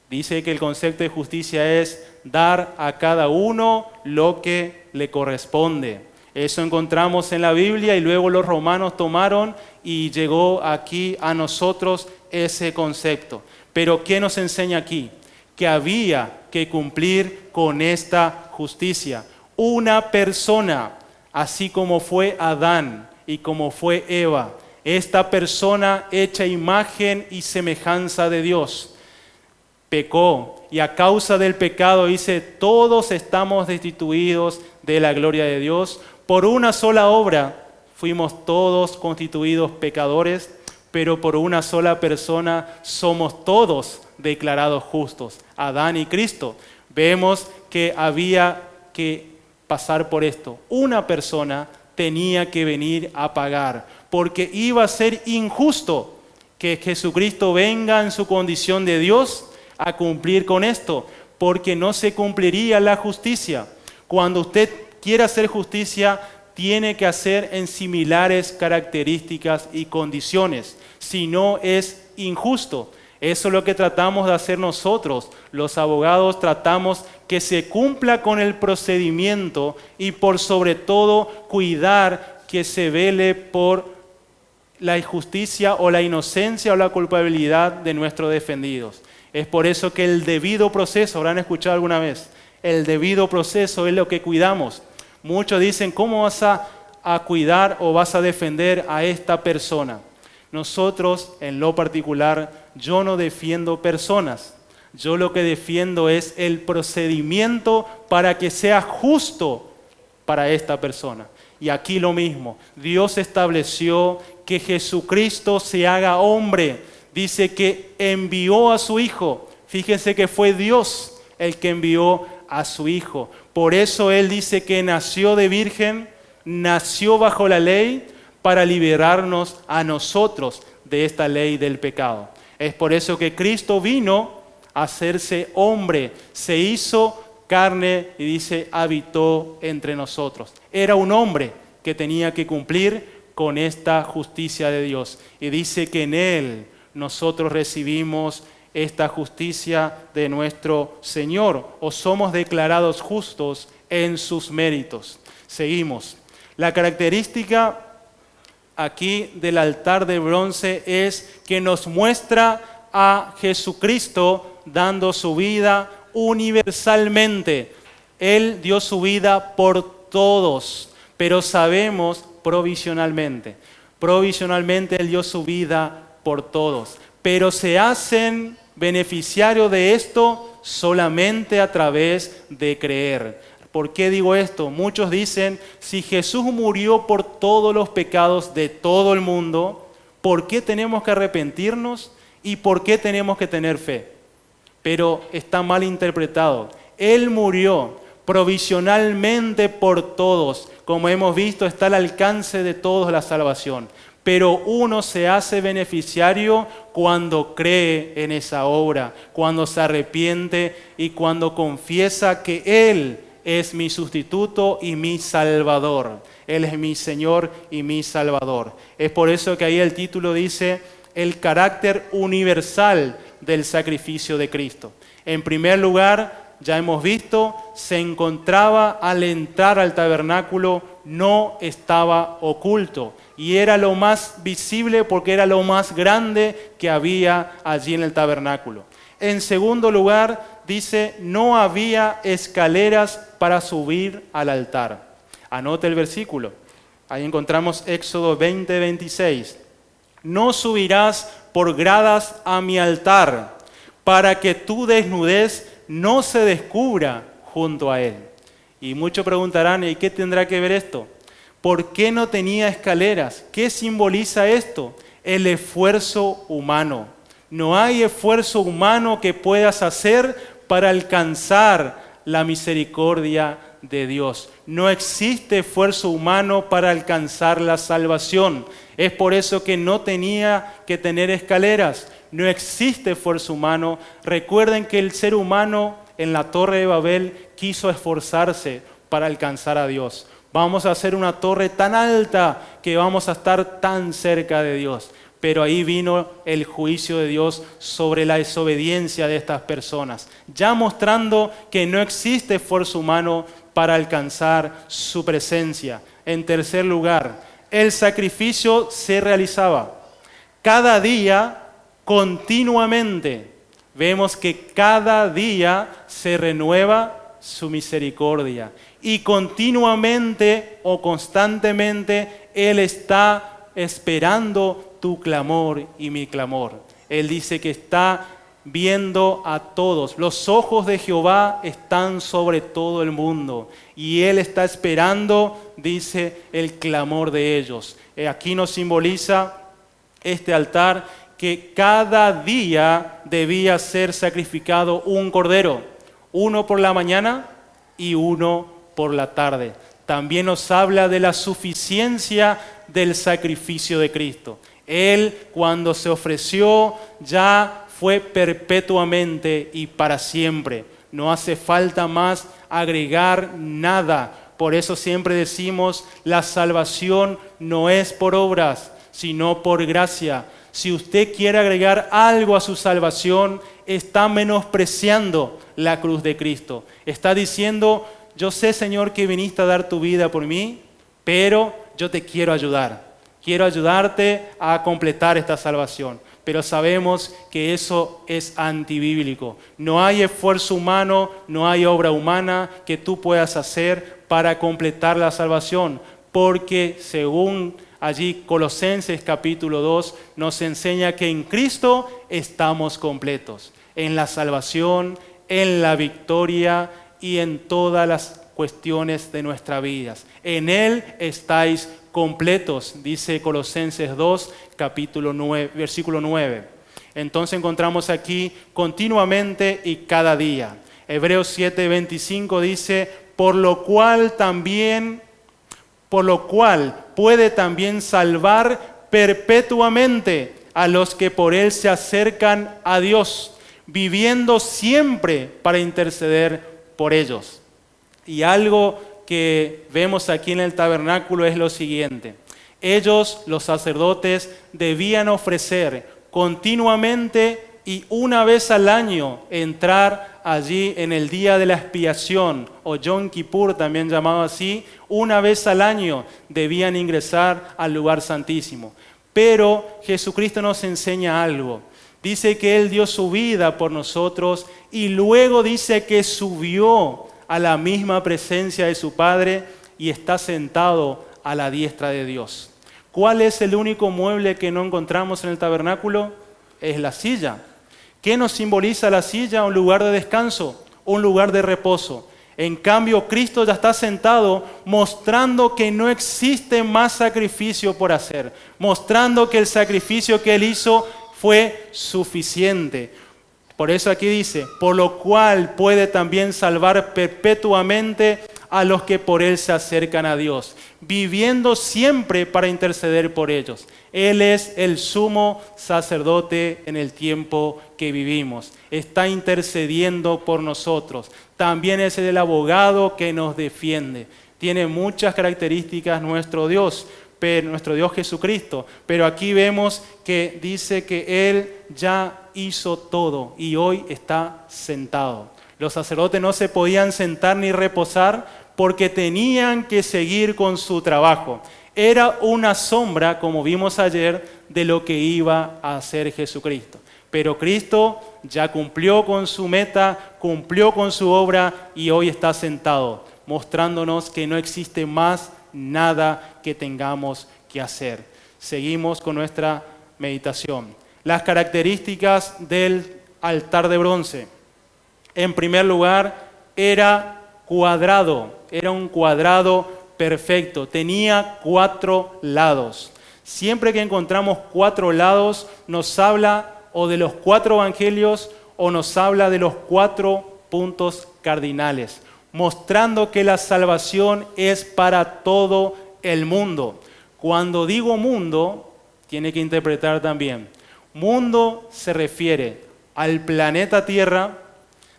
Dice que el concepto de justicia es dar a cada uno lo que le corresponde. Eso encontramos en la Biblia y luego los romanos tomaron y llegó aquí a nosotros ese concepto. Pero ¿qué nos enseña aquí? Que había que cumplir con esta justicia. Una persona, así como fue Adán y como fue Eva, esta persona hecha imagen y semejanza de Dios, pecó y a causa del pecado dice, todos estamos destituidos de la gloria de Dios. Por una sola obra fuimos todos constituidos pecadores, pero por una sola persona somos todos declarados justos, Adán y Cristo. Vemos que había que pasar por esto. Una persona tenía que venir a pagar, porque iba a ser injusto que Jesucristo venga en su condición de Dios a cumplir con esto, porque no se cumpliría la justicia. Cuando usted quiere hacer justicia, tiene que hacer en similares características y condiciones, si no es injusto. Eso es lo que tratamos de hacer nosotros, los abogados tratamos que se cumpla con el procedimiento y por sobre todo cuidar que se vele por la injusticia o la inocencia o la culpabilidad de nuestros defendidos. Es por eso que el debido proceso, ¿habrán escuchado alguna vez? El debido proceso es lo que cuidamos. Muchos dicen, ¿cómo vas a cuidar o vas a defender a esta persona? Nosotros, en lo particular, yo no defiendo personas. Yo lo que defiendo es el procedimiento para que sea justo para esta persona. Y aquí lo mismo. Dios estableció que Jesucristo se haga hombre. Dice que envió a su Hijo. Fíjense que fue Dios el que envió a su Hijo. Por eso Él dice que nació de virgen, nació bajo la ley para liberarnos a nosotros de esta ley del pecado. Es por eso que Cristo vino a hacerse hombre, se hizo carne y dice, habitó entre nosotros. Era un hombre que tenía que cumplir con esta justicia de Dios. Y dice que en Él nosotros recibimos esta justicia de nuestro Señor, o somos declarados justos en sus méritos. Seguimos. La característica aquí del altar de bronce es que nos muestra a Jesucristo dando su vida universalmente. Él dio su vida por todos, pero sabemos provisionalmente. Provisionalmente Él dio su vida por todos, pero se hacen beneficiarios de esto solamente a través de creer. ¿Por qué digo esto? Muchos dicen, si Jesús murió por todos los pecados de todo el mundo, ¿por qué tenemos que arrepentirnos? ¿Y por qué tenemos que tener fe? Pero está mal interpretado. Él murió provisionalmente por todos. Como hemos visto, está al alcance de todos la salvación. Pero uno se hace beneficiario cuando cree en esa obra, cuando se arrepiente y cuando confiesa que Él es mi sustituto y mi salvador. Él es mi Señor y mi Salvador. Es por eso que ahí el título dice el carácter universal del sacrificio de Cristo. En primer lugar, ya hemos visto, se encontraba al entrar al tabernáculo, no estaba oculto. Y era lo más visible porque era lo más grande que había allí en el tabernáculo. En segundo lugar, dice, no había escaleras para subir al altar. Anote el versículo. Ahí encontramos Éxodo 20, 26. No subirás por gradas a mi altar, para que tu desnudez no se descubra junto a él. Y muchos preguntarán, ¿y qué tendrá que ver esto? ¿Por qué no tenía escaleras? ¿Qué simboliza esto? El esfuerzo humano. No hay esfuerzo humano que puedas hacer para alcanzar la misericordia de Dios. No existe esfuerzo humano para alcanzar la salvación. Es por eso que no tenía que tener escaleras. No existe esfuerzo humano. Recuerden que el ser humano en la Torre de Babel quiso esforzarse para alcanzar a Dios. Vamos a hacer una torre tan alta que vamos a estar tan cerca de Dios. Pero ahí vino el juicio de Dios sobre la desobediencia de estas personas, ya mostrando que no existe esfuerzo humano para alcanzar su presencia. En tercer lugar, el sacrificio se realizaba cada día continuamente. Vemos que cada día se renueva su misericordia y continuamente o constantemente Él está esperando tu clamor y mi clamor. Él dice que está viendo a todos. Los ojos de Jehová están sobre todo el mundo y Él está esperando, dice, el clamor de ellos. Aquí nos simboliza este altar que cada día debía ser sacrificado un cordero, uno por la mañana y uno por la tarde. También nos habla de la suficiencia del sacrificio de Cristo. Él, cuando se ofreció, ya fue perpetuamente y para siempre. No hace falta más agregar nada. Por eso siempre decimos, la salvación no es por obras, sino por gracia. Si usted quiere agregar algo a su salvación, está menospreciando la cruz de Cristo. Está diciendo, yo sé, Señor, que viniste a dar tu vida por mí, pero yo te quiero ayudar. Quiero ayudarte a completar esta salvación. Pero sabemos que eso es antibíblico. No hay esfuerzo humano, no hay obra humana que tú puedas hacer para completar la salvación. Porque según allí Colosenses capítulo 2 nos enseña que en Cristo estamos completos. En la salvación, en la victoria y en todas las cuestiones de nuestras vidas. En Él estáis completos, dice Colosenses 2, capítulo 9, versículo 9. Entonces encontramos aquí continuamente y cada día. Hebreos 7, 25 dice, por lo cual puede también salvar perpetuamente a los que por Él se acercan a Dios, viviendo siempre para interceder por ellos. Y algo que vemos aquí en el tabernáculo es lo siguiente. Ellos, los sacerdotes, debían ofrecer continuamente y una vez al año entrar allí en el día de la expiación, o Yom Kippur también llamado así, una vez al año debían ingresar al lugar santísimo. Pero Jesucristo nos enseña algo. Dice que Él dio su vida por nosotros y luego dice que subió a la misma presencia de su Padre y está sentado a la diestra de Dios. ¿Cuál es el único mueble que no encontramos en el tabernáculo? Es la silla. ¿Qué nos simboliza la silla? Un lugar de descanso, un lugar de reposo. En cambio, Cristo ya está sentado mostrando que no existe más sacrificio por hacer, mostrando que el sacrificio que Él hizo fue suficiente. Por eso aquí dice, por lo cual puede también salvar perpetuamente a los que por Él se acercan a Dios, viviendo siempre para interceder por ellos. Él es el sumo sacerdote en el tiempo que vivimos. Está intercediendo por nosotros. También es el abogado que nos defiende. Tiene muchas características nuestro Dios Jesucristo. Pero aquí vemos que dice que Él ya hizo todo y hoy está sentado. Los sacerdotes no se podían sentar ni reposar porque tenían que seguir con su trabajo. Era una sombra, como vimos ayer, de lo que iba a hacer Jesucristo. Pero Cristo ya cumplió con su meta, cumplió con su obra y hoy está sentado, mostrándonos que no existe más nada que tengamos que hacer. Seguimos con nuestra meditación. Las características del altar de bronce. En primer lugar, era cuadrado, era un cuadrado perfecto, tenía 4 lados. Siempre que encontramos 4 lados, nos habla o de los 4 evangelios o nos habla de los 4 puntos cardinales, mostrando que la salvación es para todo el mundo. Cuando digo mundo, tiene que interpretar también. Mundo se refiere al planeta Tierra,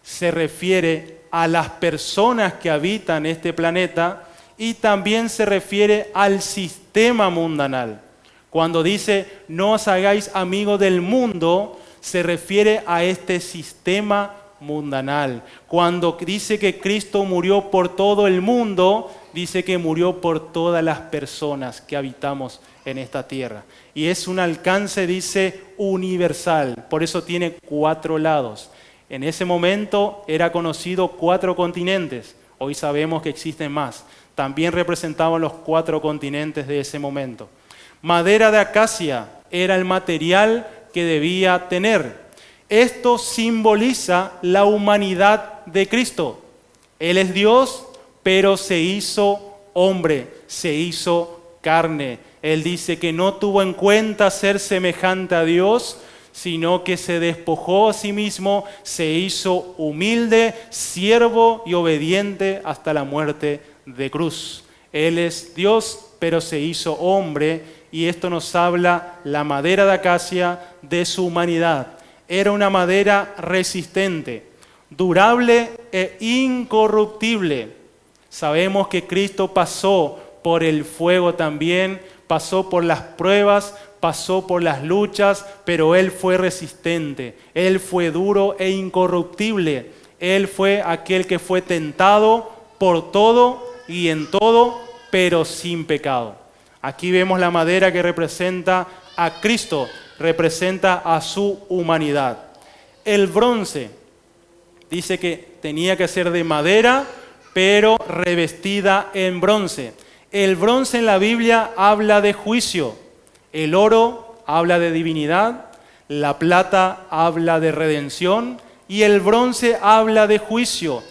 se refiere a las personas que habitan este planeta y también se refiere al sistema mundanal. Cuando dice no os hagáis amigos del mundo, se refiere a este sistema mundanal. Cuando dice que Cristo murió por todo el mundo, dice que murió por todas las personas que habitamos en esta tierra. Y es un alcance, dice, universal. Por eso tiene 4 lados. En ese momento era conocido 4 continentes. Hoy sabemos que existen más. También representaban los 4 continentes de ese momento. Madera de acacia era el material que debía tener. Esto simboliza la humanidad de Cristo. Él es Dios, pero se hizo hombre, se hizo carne. Él dice que no tuvo en cuenta ser semejante a Dios, sino que se despojó a sí mismo, se hizo humilde, siervo y obediente hasta la muerte de cruz. Él es Dios, pero se hizo hombre, y esto nos habla la madera de acacia de su humanidad. Era una madera resistente, durable e incorruptible. Sabemos que Cristo pasó por el fuego también, pasó por las pruebas, pasó por las luchas, pero Él fue resistente, Él fue duro e incorruptible. Él fue aquel que fue tentado por todo y en todo, pero sin pecado. Aquí vemos la madera que representa a Cristo, representa a su humanidad. El bronce, dice que tenía que ser de madera, pero revestida en bronce. El bronce en la Biblia habla de juicio. El oro habla de divinidad, la plata habla de redención y el bronce habla de juicio.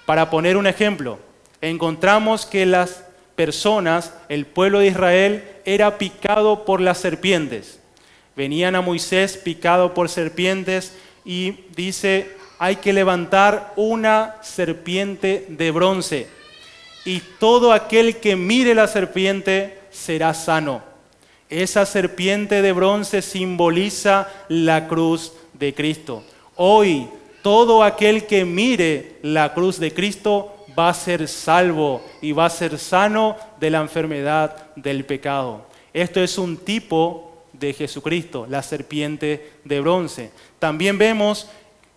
Para poner un ejemplo, encontramos que las personas, el pueblo de Israel, era picado por las serpientes. Venían a Moisés picado por serpientes y dice, hay que levantar una serpiente de bronce y todo aquel que mire la serpiente será sano. Esa serpiente de bronce simboliza la cruz de Cristo. Hoy, todo aquel que mire la cruz de Cristo va a ser salvo y va a ser sano de la enfermedad del pecado. Esto es un tipo de Jesucristo, la serpiente de bronce. También vemos,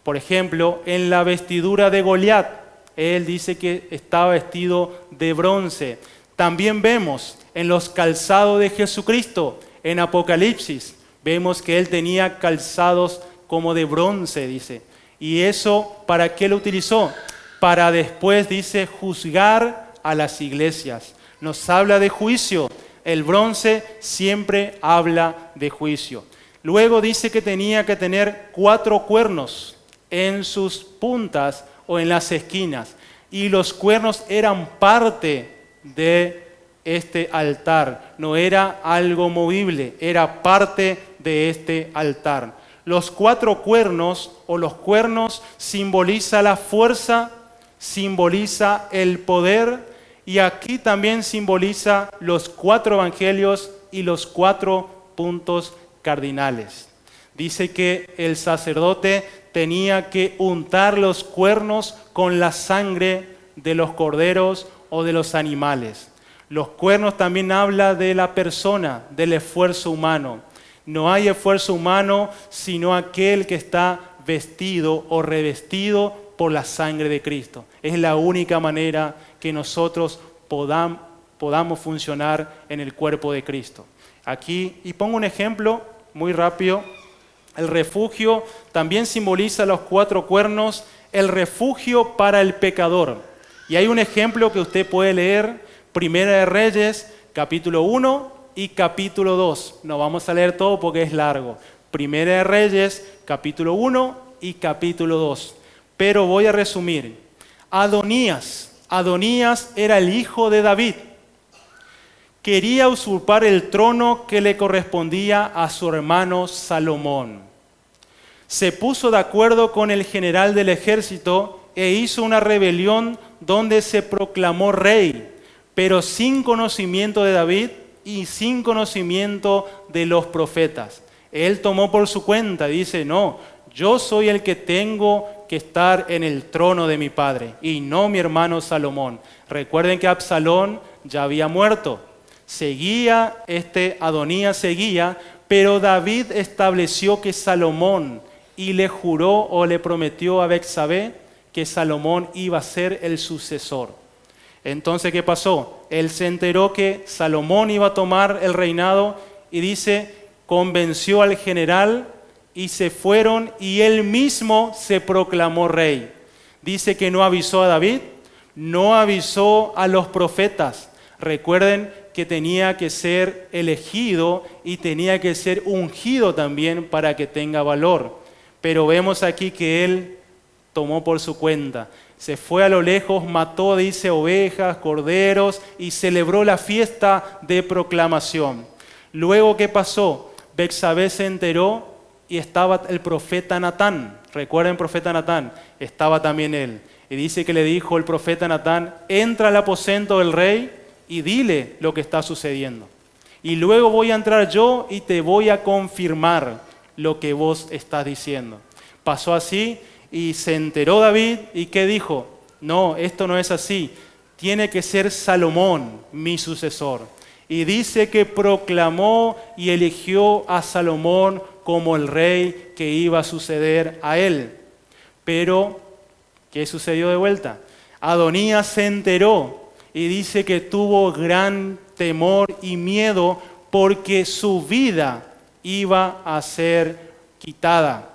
por ejemplo, en la vestidura de Goliat. Él dice que estaba vestido de bronce. También vemos en los calzados de Jesucristo, en Apocalipsis, vemos que Él tenía calzados como de bronce, dice. ¿Y eso para qué lo utilizó? Para después, dice, juzgar a las iglesias. Nos habla de juicio. El bronce siempre habla de juicio. Luego dice que tenía que tener 4 cuernos en sus puntas o en las esquinas. Y los cuernos eran parte de este altar. No era algo movible, era parte de este altar. Los 4 cuernos o los cuernos simboliza la fuerza, simboliza el poder y aquí también simboliza los 4 evangelios y los 4 puntos cardinales. Dice que el sacerdote tenía que untar los cuernos con la sangre de los corderos o de los animales. Los cuernos también habla de la persona, del esfuerzo humano. No hay esfuerzo humano sino aquel que está vestido o revestido por la sangre de Cristo. Es la única manera que nosotros podamos funcionar en el cuerpo de Cristo. Aquí, y pongo un ejemplo muy rápido, El refugio también simboliza los 4 cuernos, el refugio para el pecador. Y hay un ejemplo que usted puede leer, Primera de Reyes, capítulo 1 y capítulo 2. No vamos a leer todo porque es largo. Primera de Reyes, capítulo 1 y capítulo 2. Pero voy a resumir. Adonías era el hijo de David. Quería usurpar el trono que le correspondía a su hermano Salomón. Se puso de acuerdo con el general del ejército e hizo una rebelión donde se proclamó rey, pero sin conocimiento de David y sin conocimiento de los profetas. Él tomó por su cuenta, dice, no, yo soy el que tengo que estar en el trono de mi padre y no mi hermano Salomón. Recuerden que Absalón ya había muerto. Adonías seguía, pero David estableció que Salomón y le juró o le prometió a Betsabé que Salomón iba a ser el sucesor. Entonces, ¿qué pasó? Él se enteró que Salomón iba a tomar el reinado y dice, convenció al general y se fueron y él mismo se proclamó rey. Dice que no avisó a David, no avisó a los profetas. Recuerden que tenía que ser elegido y tenía que ser ungido también para que tenga valor. Pero vemos aquí que él tomó por su cuenta. Se fue a lo lejos, mató, dice, ovejas, corderos y celebró la fiesta de proclamación. Luego, ¿qué pasó? Betsabé se enteró y estaba el profeta Natán. Recuerden, profeta Natán, estaba también él. Y dice que le dijo el profeta Natán, entra al aposento del rey y dile lo que está sucediendo. Y luego voy a entrar yo y te voy a confirmar lo que vos estás diciendo. Pasó así y se enteró David y ¿qué dijo? No, esto no es así. Tiene que ser Salomón mi sucesor. Y dice que proclamó y eligió a Salomón como el rey que iba a suceder a él. Pero, ¿qué sucedió de vuelta? Adonías se enteró y dice que tuvo gran temor y miedo porque su vida iba a ser quitada,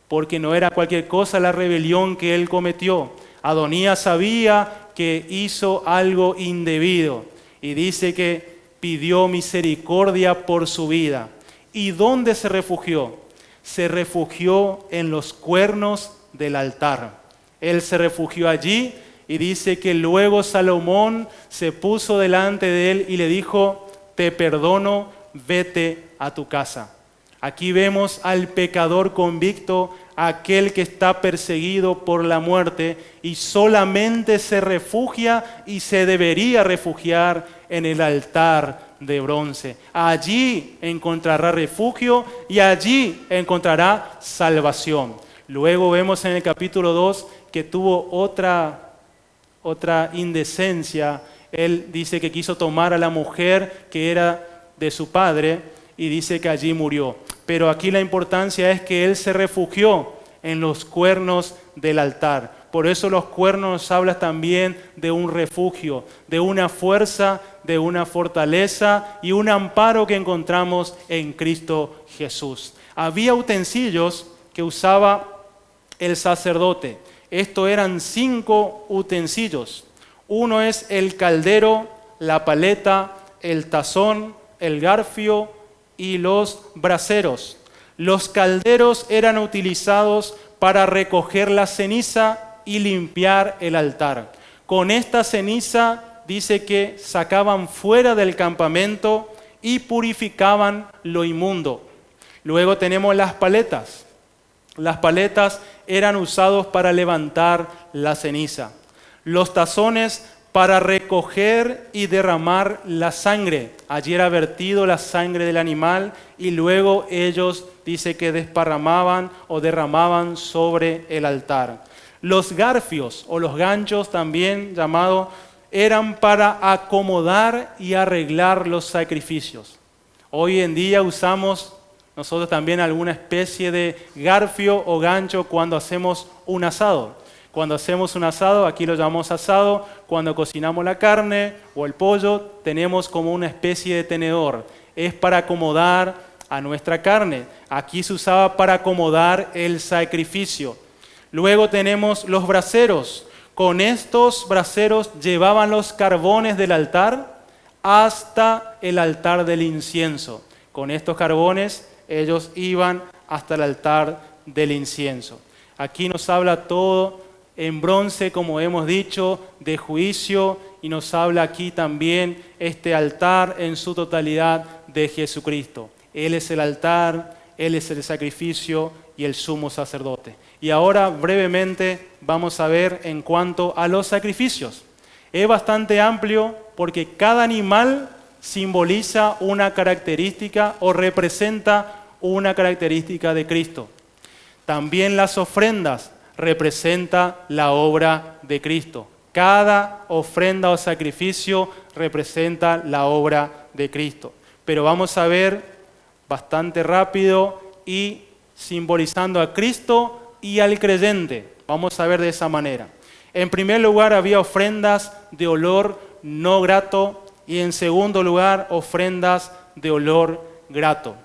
porque no era cualquier cosa la rebelión que él cometió. Adonías sabía que hizo algo indebido y dice que pidió misericordia por su vida. ¿Y dónde se refugió? Se refugió en los cuernos del altar. Él se refugió allí y dice que luego Salomón se puso delante de él y le dijo, te perdono, vete a tu casa. Aquí vemos al pecador convicto, aquel que está perseguido por la muerte y solamente se refugia y se debería refugiar en el altar de bronce. Allí encontrará refugio y allí encontrará salvación. Luego vemos en el capítulo 2 que tuvo otra indecencia. Él dice que quiso tomar a la mujer que era de su padre y dice que allí murió. Pero aquí la importancia es que él se refugió en los cuernos del altar. Por eso los cuernos nos hablan también de un refugio, de una fuerza, de una fortaleza y un amparo que encontramos en Cristo Jesús. Había utensilios que usaba el sacerdote. Estos eran 5 utensilios. Uno es el caldero, la paleta, el tazón, el garfio y los braseros. Los calderos eran utilizados para recoger la ceniza y limpiar el altar. Con esta ceniza dice que sacaban fuera del campamento y purificaban lo inmundo. Luego tenemos las paletas. Las paletas eran usados para levantar la ceniza. Los tazones para recoger y derramar la sangre. Allí era vertido la sangre del animal y luego ellos dice que desparramaban o derramaban sobre el altar. Los garfios o los ganchos también llamados eran para acomodar y arreglar los sacrificios. Hoy en día usamos nosotros también alguna especie de garfio o gancho cuando hacemos un asado. Cuando hacemos un asado, aquí lo llamamos asado, cuando cocinamos la carne o el pollo, tenemos como una especie de tenedor. Es para acomodar a nuestra carne. Aquí se usaba para acomodar el sacrificio. Luego tenemos los braseros. Con estos braseros llevaban los carbones del altar hasta el altar del incienso. Con estos carbones ellos iban hasta el altar del incienso. Aquí nos habla todo en bronce, como hemos dicho, de juicio, y nos habla aquí también este altar en su totalidad de Jesucristo. Él es el altar, Él es el sacrificio y el sumo sacerdote. Y ahora brevemente vamos a ver en cuanto a los sacrificios. Es bastante amplio porque cada animal simboliza una característica o representa una característica de Cristo. También las ofrendas representan la obra de Cristo. Cada ofrenda o sacrificio representa la obra de Cristo. Pero vamos a ver bastante rápido y simbolizando a Cristo y al creyente. Vamos a ver de esa manera. En primer lugar había ofrendas de olor no grato y en segundo lugar ofrendas de olor grato.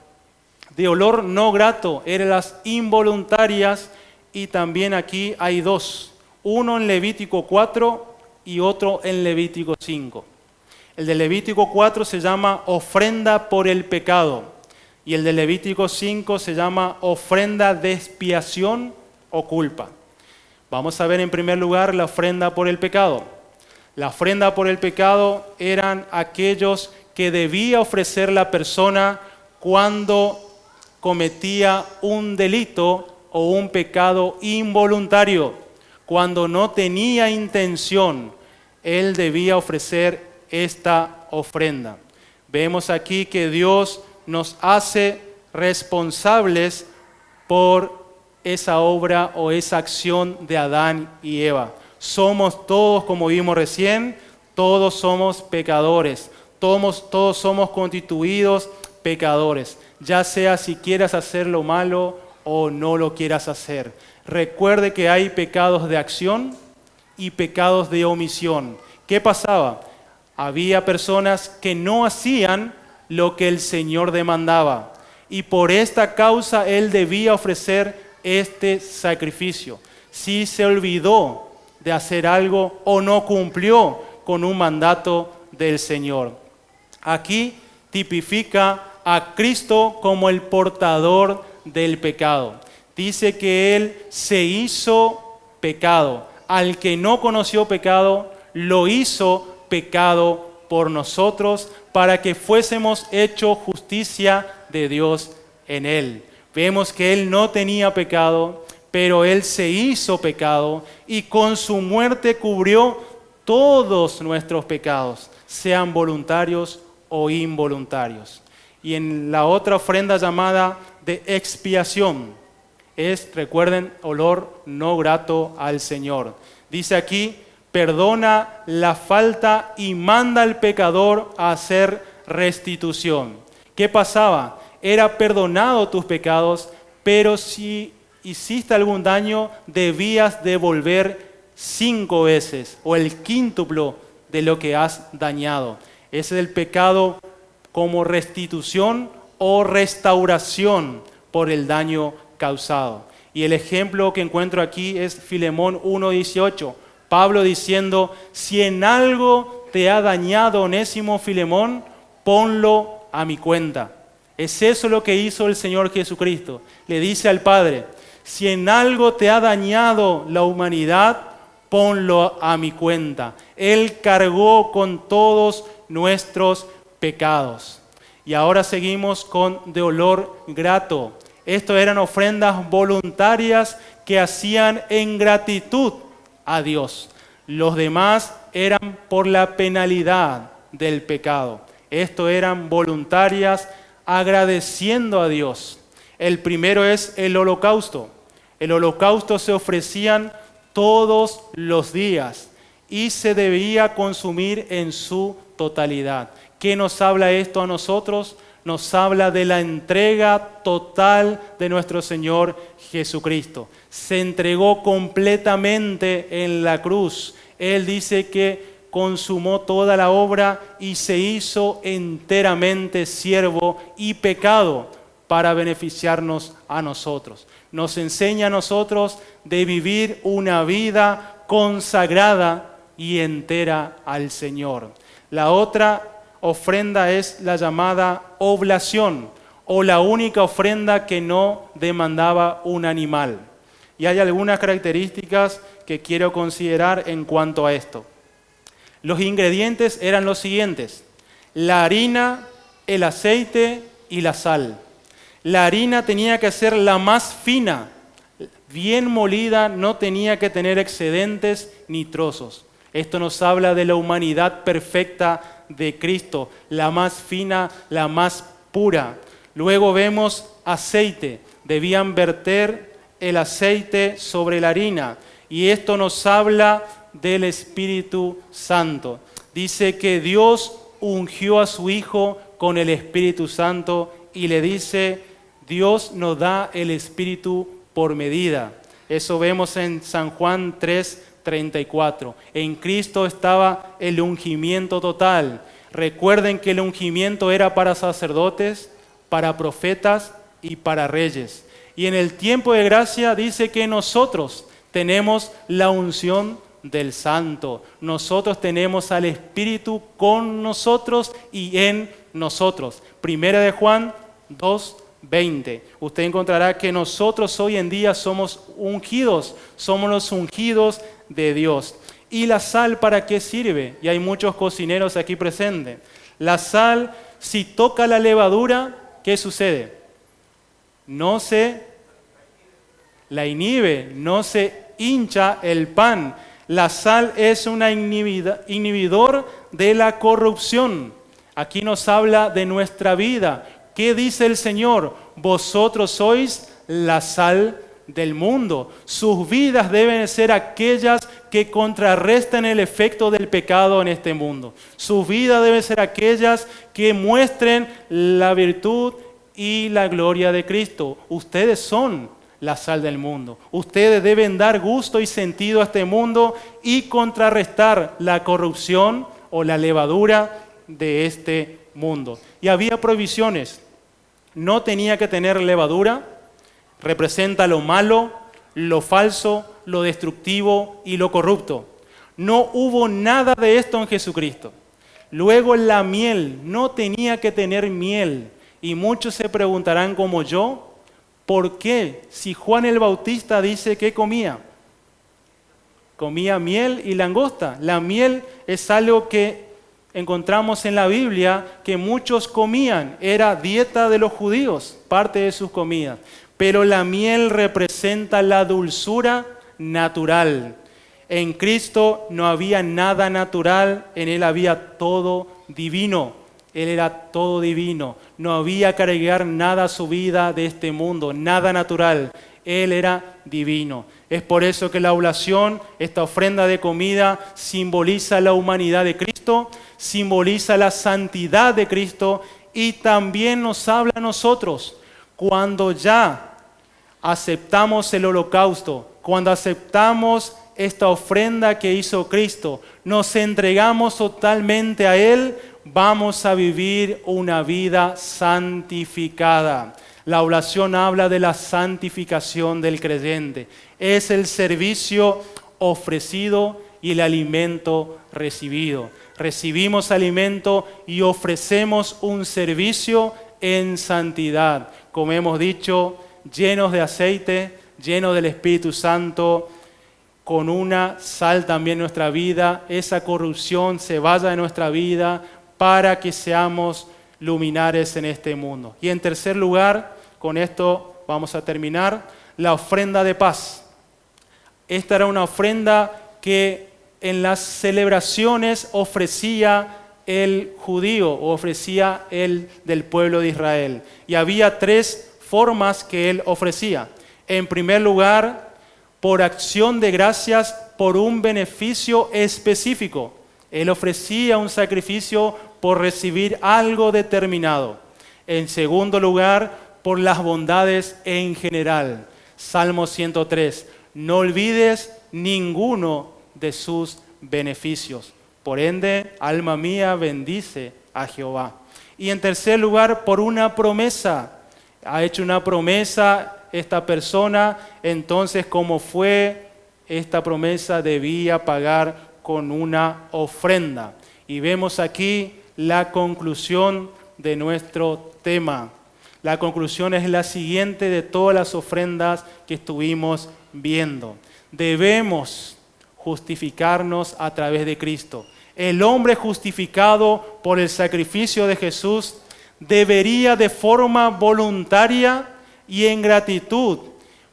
De olor no grato eran las involuntarias y también aquí hay dos. Uno en Levítico 4 y otro en Levítico 5. El de Levítico 4 se llama ofrenda por el pecado y el de Levítico 5 se llama ofrenda de expiación o culpa. Vamos a ver en primer lugar la ofrenda por el pecado. La ofrenda por el pecado eran aquellos que debía ofrecer la persona cuando cometía un delito o un pecado involuntario. Cuando no tenía intención, él debía ofrecer esta ofrenda. Vemos aquí que Dios nos hace responsables por esa obra o esa acción de Adán y Eva. Somos todos, como vimos recién, todos somos pecadores. Todos somos constituidos pecadores. Ya sea si quieras hacer lo malo o no lo quieras hacer. Recuerde que hay pecados de acción y pecados de omisión. ¿Qué pasaba? Había personas que no hacían lo que el Señor demandaba. Y por esta causa Él debía ofrecer este sacrificio. Si se olvidó de hacer algo o no cumplió con un mandato del Señor. Aquí tipifica a Cristo como el portador del pecado. Dice que Él se hizo pecado. Al que no conoció pecado, lo hizo pecado por nosotros para que fuésemos hechos justicia de Dios en Él. Vemos que Él no tenía pecado, pero Él se hizo pecado y con su muerte cubrió todos nuestros pecados, sean voluntarios o involuntarios. Y en la otra ofrenda llamada de expiación, recuerden, olor no grato al Señor. Dice aquí, perdona la falta y manda al pecador a hacer restitución. ¿Qué pasaba? Era perdonado tus pecados, pero si hiciste algún daño, debías devolver 5 veces o el quíntuplo de lo que has dañado. Ese es el pecado como restitución o restauración por el daño causado. Y el ejemplo que encuentro aquí es Filemón 1:18. Pablo diciendo, si en algo te ha dañado Onésimo Filemón, ponlo a mi cuenta. Es eso lo que hizo el Señor Jesucristo. Le dice al Padre, si en algo te ha dañado la humanidad, ponlo a mi cuenta. Él cargó con todos nuestros pecados. Y ahora seguimos con de olor grato. Estos eran ofrendas voluntarias que hacían en gratitud a Dios. Los demás eran por la penalidad del pecado. Estos eran voluntarias agradeciendo a Dios. El primero es el holocausto. El holocausto se ofrecían todos los días y se debía consumir en su totalidad. ¿Qué nos habla esto a nosotros? Nos habla de la entrega total de nuestro Señor Jesucristo. Se entregó completamente en la cruz. Él dice que consumó toda la obra y se hizo enteramente siervo y pecado para beneficiarnos a nosotros. Nos enseña a nosotros de vivir una vida consagrada y entera al Señor. La otra ofrenda es la llamada oblación, o la única ofrenda que no demandaba un animal. Y hay algunas características que quiero considerar en cuanto a esto. Los ingredientes eran los siguientes: la harina, el aceite y la sal. La harina tenía que ser la más fina, bien molida, no tenía que tener excedentes ni trozos. Esto nos habla de la humanidad perfecta de Cristo, la más fina, la más pura. Luego vemos aceite, debían verter el aceite sobre la harina, y esto nos habla del Espíritu Santo. Dice que Dios ungió a su Hijo con el Espíritu Santo y le dice: Dios nos da el Espíritu por medida. Eso vemos en San Juan 3:34. En Cristo estaba el ungimiento total. Recuerden que el ungimiento era para sacerdotes, para profetas y para reyes. Y en el tiempo de gracia dice que nosotros tenemos la unción del Santo. Nosotros tenemos al Espíritu con nosotros y en nosotros. Primera de Juan 2:20. Usted encontrará que nosotros hoy en día somos ungidos, somos los ungidos de Dios. ¿Y la sal para qué sirve? Y hay muchos cocineros aquí presentes. La sal, si toca la levadura, ¿qué sucede? No se la inhibe, no se hincha el pan. La sal es un inhibidor de la corrupción. Aquí nos habla de nuestra vida. ¿Qué dice el Señor? Vosotros sois la sal del mundo. Sus vidas deben ser aquellas que contrarrestan el efecto del pecado en este mundo. Sus vidas deben ser aquellas que muestren la virtud y la gloria de Cristo. Ustedes son la sal del mundo. Ustedes deben dar gusto y sentido a este mundo y contrarrestar la corrupción o la levadura de este mundo. Y había prohibiciones. No tenía que tener levadura. Representa lo malo, lo falso, lo destructivo y lo corrupto. No hubo nada de esto en Jesucristo. Luego la miel, no tenía que tener miel. Y muchos se preguntarán como yo, ¿por qué? Si Juan el Bautista dice que comía. Comía miel y langosta. La miel es algo que encontramos en la Biblia que muchos comían. Era dieta de los judíos, parte de sus comidas. Pero la miel representa la dulzura natural. En Cristo no había nada natural, en Él había todo divino. Él era todo divino. No había que agregar nada a su vida de este mundo, nada natural. Él era divino. Es por eso que la oblación, esta ofrenda de comida, simboliza la humanidad de Cristo, simboliza la santidad de Cristo y también nos habla a nosotros. Cuando ya aceptamos el holocausto, cuando aceptamos esta ofrenda que hizo Cristo, nos entregamos totalmente a Él, vamos a vivir una vida santificada. La oblación habla de la santificación del creyente. Es el servicio ofrecido y el alimento recibido. Recibimos alimento y ofrecemos un servicio en santidad. Como hemos dicho, llenos de aceite, llenos del Espíritu Santo, con una sal también en nuestra vida. Esa corrupción se vaya de nuestra vida para que seamos luminares en este mundo. Y en tercer lugar, con esto vamos a terminar, la ofrenda de paz. Esta era una ofrenda que en las celebraciones ofrecía el judío o ofrecía el del pueblo de Israel. Y había tres formas que él ofrecía. En primer lugar, por acción de gracias por un beneficio específico. Él ofrecía un sacrificio por recibir algo determinado. En segundo lugar, por las bondades en general. Salmo 103. No olvides ninguno de sus beneficios. Por ende, alma mía, bendice a Jehová. Y en tercer lugar, por una promesa. Ha hecho una promesa esta persona, entonces como fue esta promesa debía pagar con una ofrenda. Y vemos aquí la conclusión de nuestro tema. La conclusión es la siguiente de todas las ofrendas que estuvimos viendo. Debemos justificarnos a través de Cristo. El hombre justificado por el sacrificio de Jesús debería de forma voluntaria y en gratitud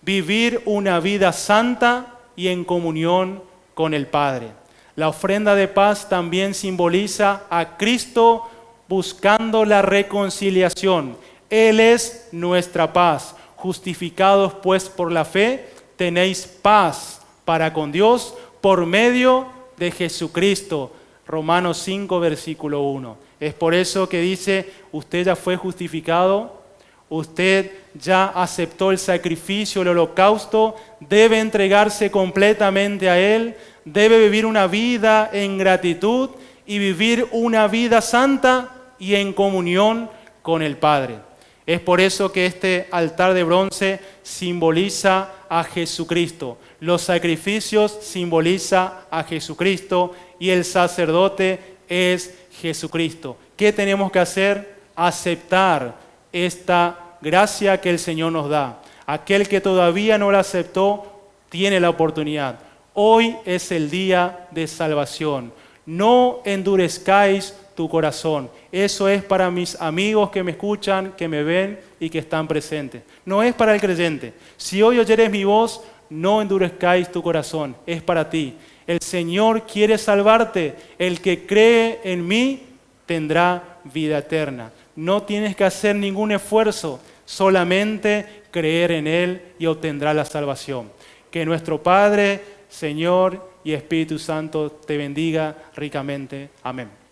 vivir una vida santa y en comunión con el Padre. La ofrenda de paz también simboliza a Cristo buscando la reconciliación. Él es nuestra paz. Justificados pues por la fe, tenéis paz para con Dios por medio de Jesucristo. Romanos 5, versículo 1. Es por eso que dice, usted ya fue justificado, usted ya aceptó el sacrificio, el holocausto, debe entregarse completamente a Él, debe vivir una vida en gratitud y vivir una vida santa y en comunión con el Padre. Es por eso que este altar de bronce simboliza a Jesucristo. Los sacrificios simbolizan a Jesucristo y el sacerdote es Jesucristo. ¿Qué tenemos que hacer? Aceptar esta gracia que el Señor nos da. Aquel que todavía no la aceptó tiene la oportunidad. Hoy es el día de salvación. No endurezcáis tu corazón. Eso es para mis amigos que me escuchan, que me ven y que están presentes. No es para el creyente. Si hoy oyeres mi voz, no endurezcáis tu corazón. Es para ti. El Señor quiere salvarte. El que cree en mí tendrá vida eterna. No tienes que hacer ningún esfuerzo, solamente creer en Él y obtendrá la salvación. Que nuestro Padre, Señor y Espíritu Santo te bendiga ricamente. Amén.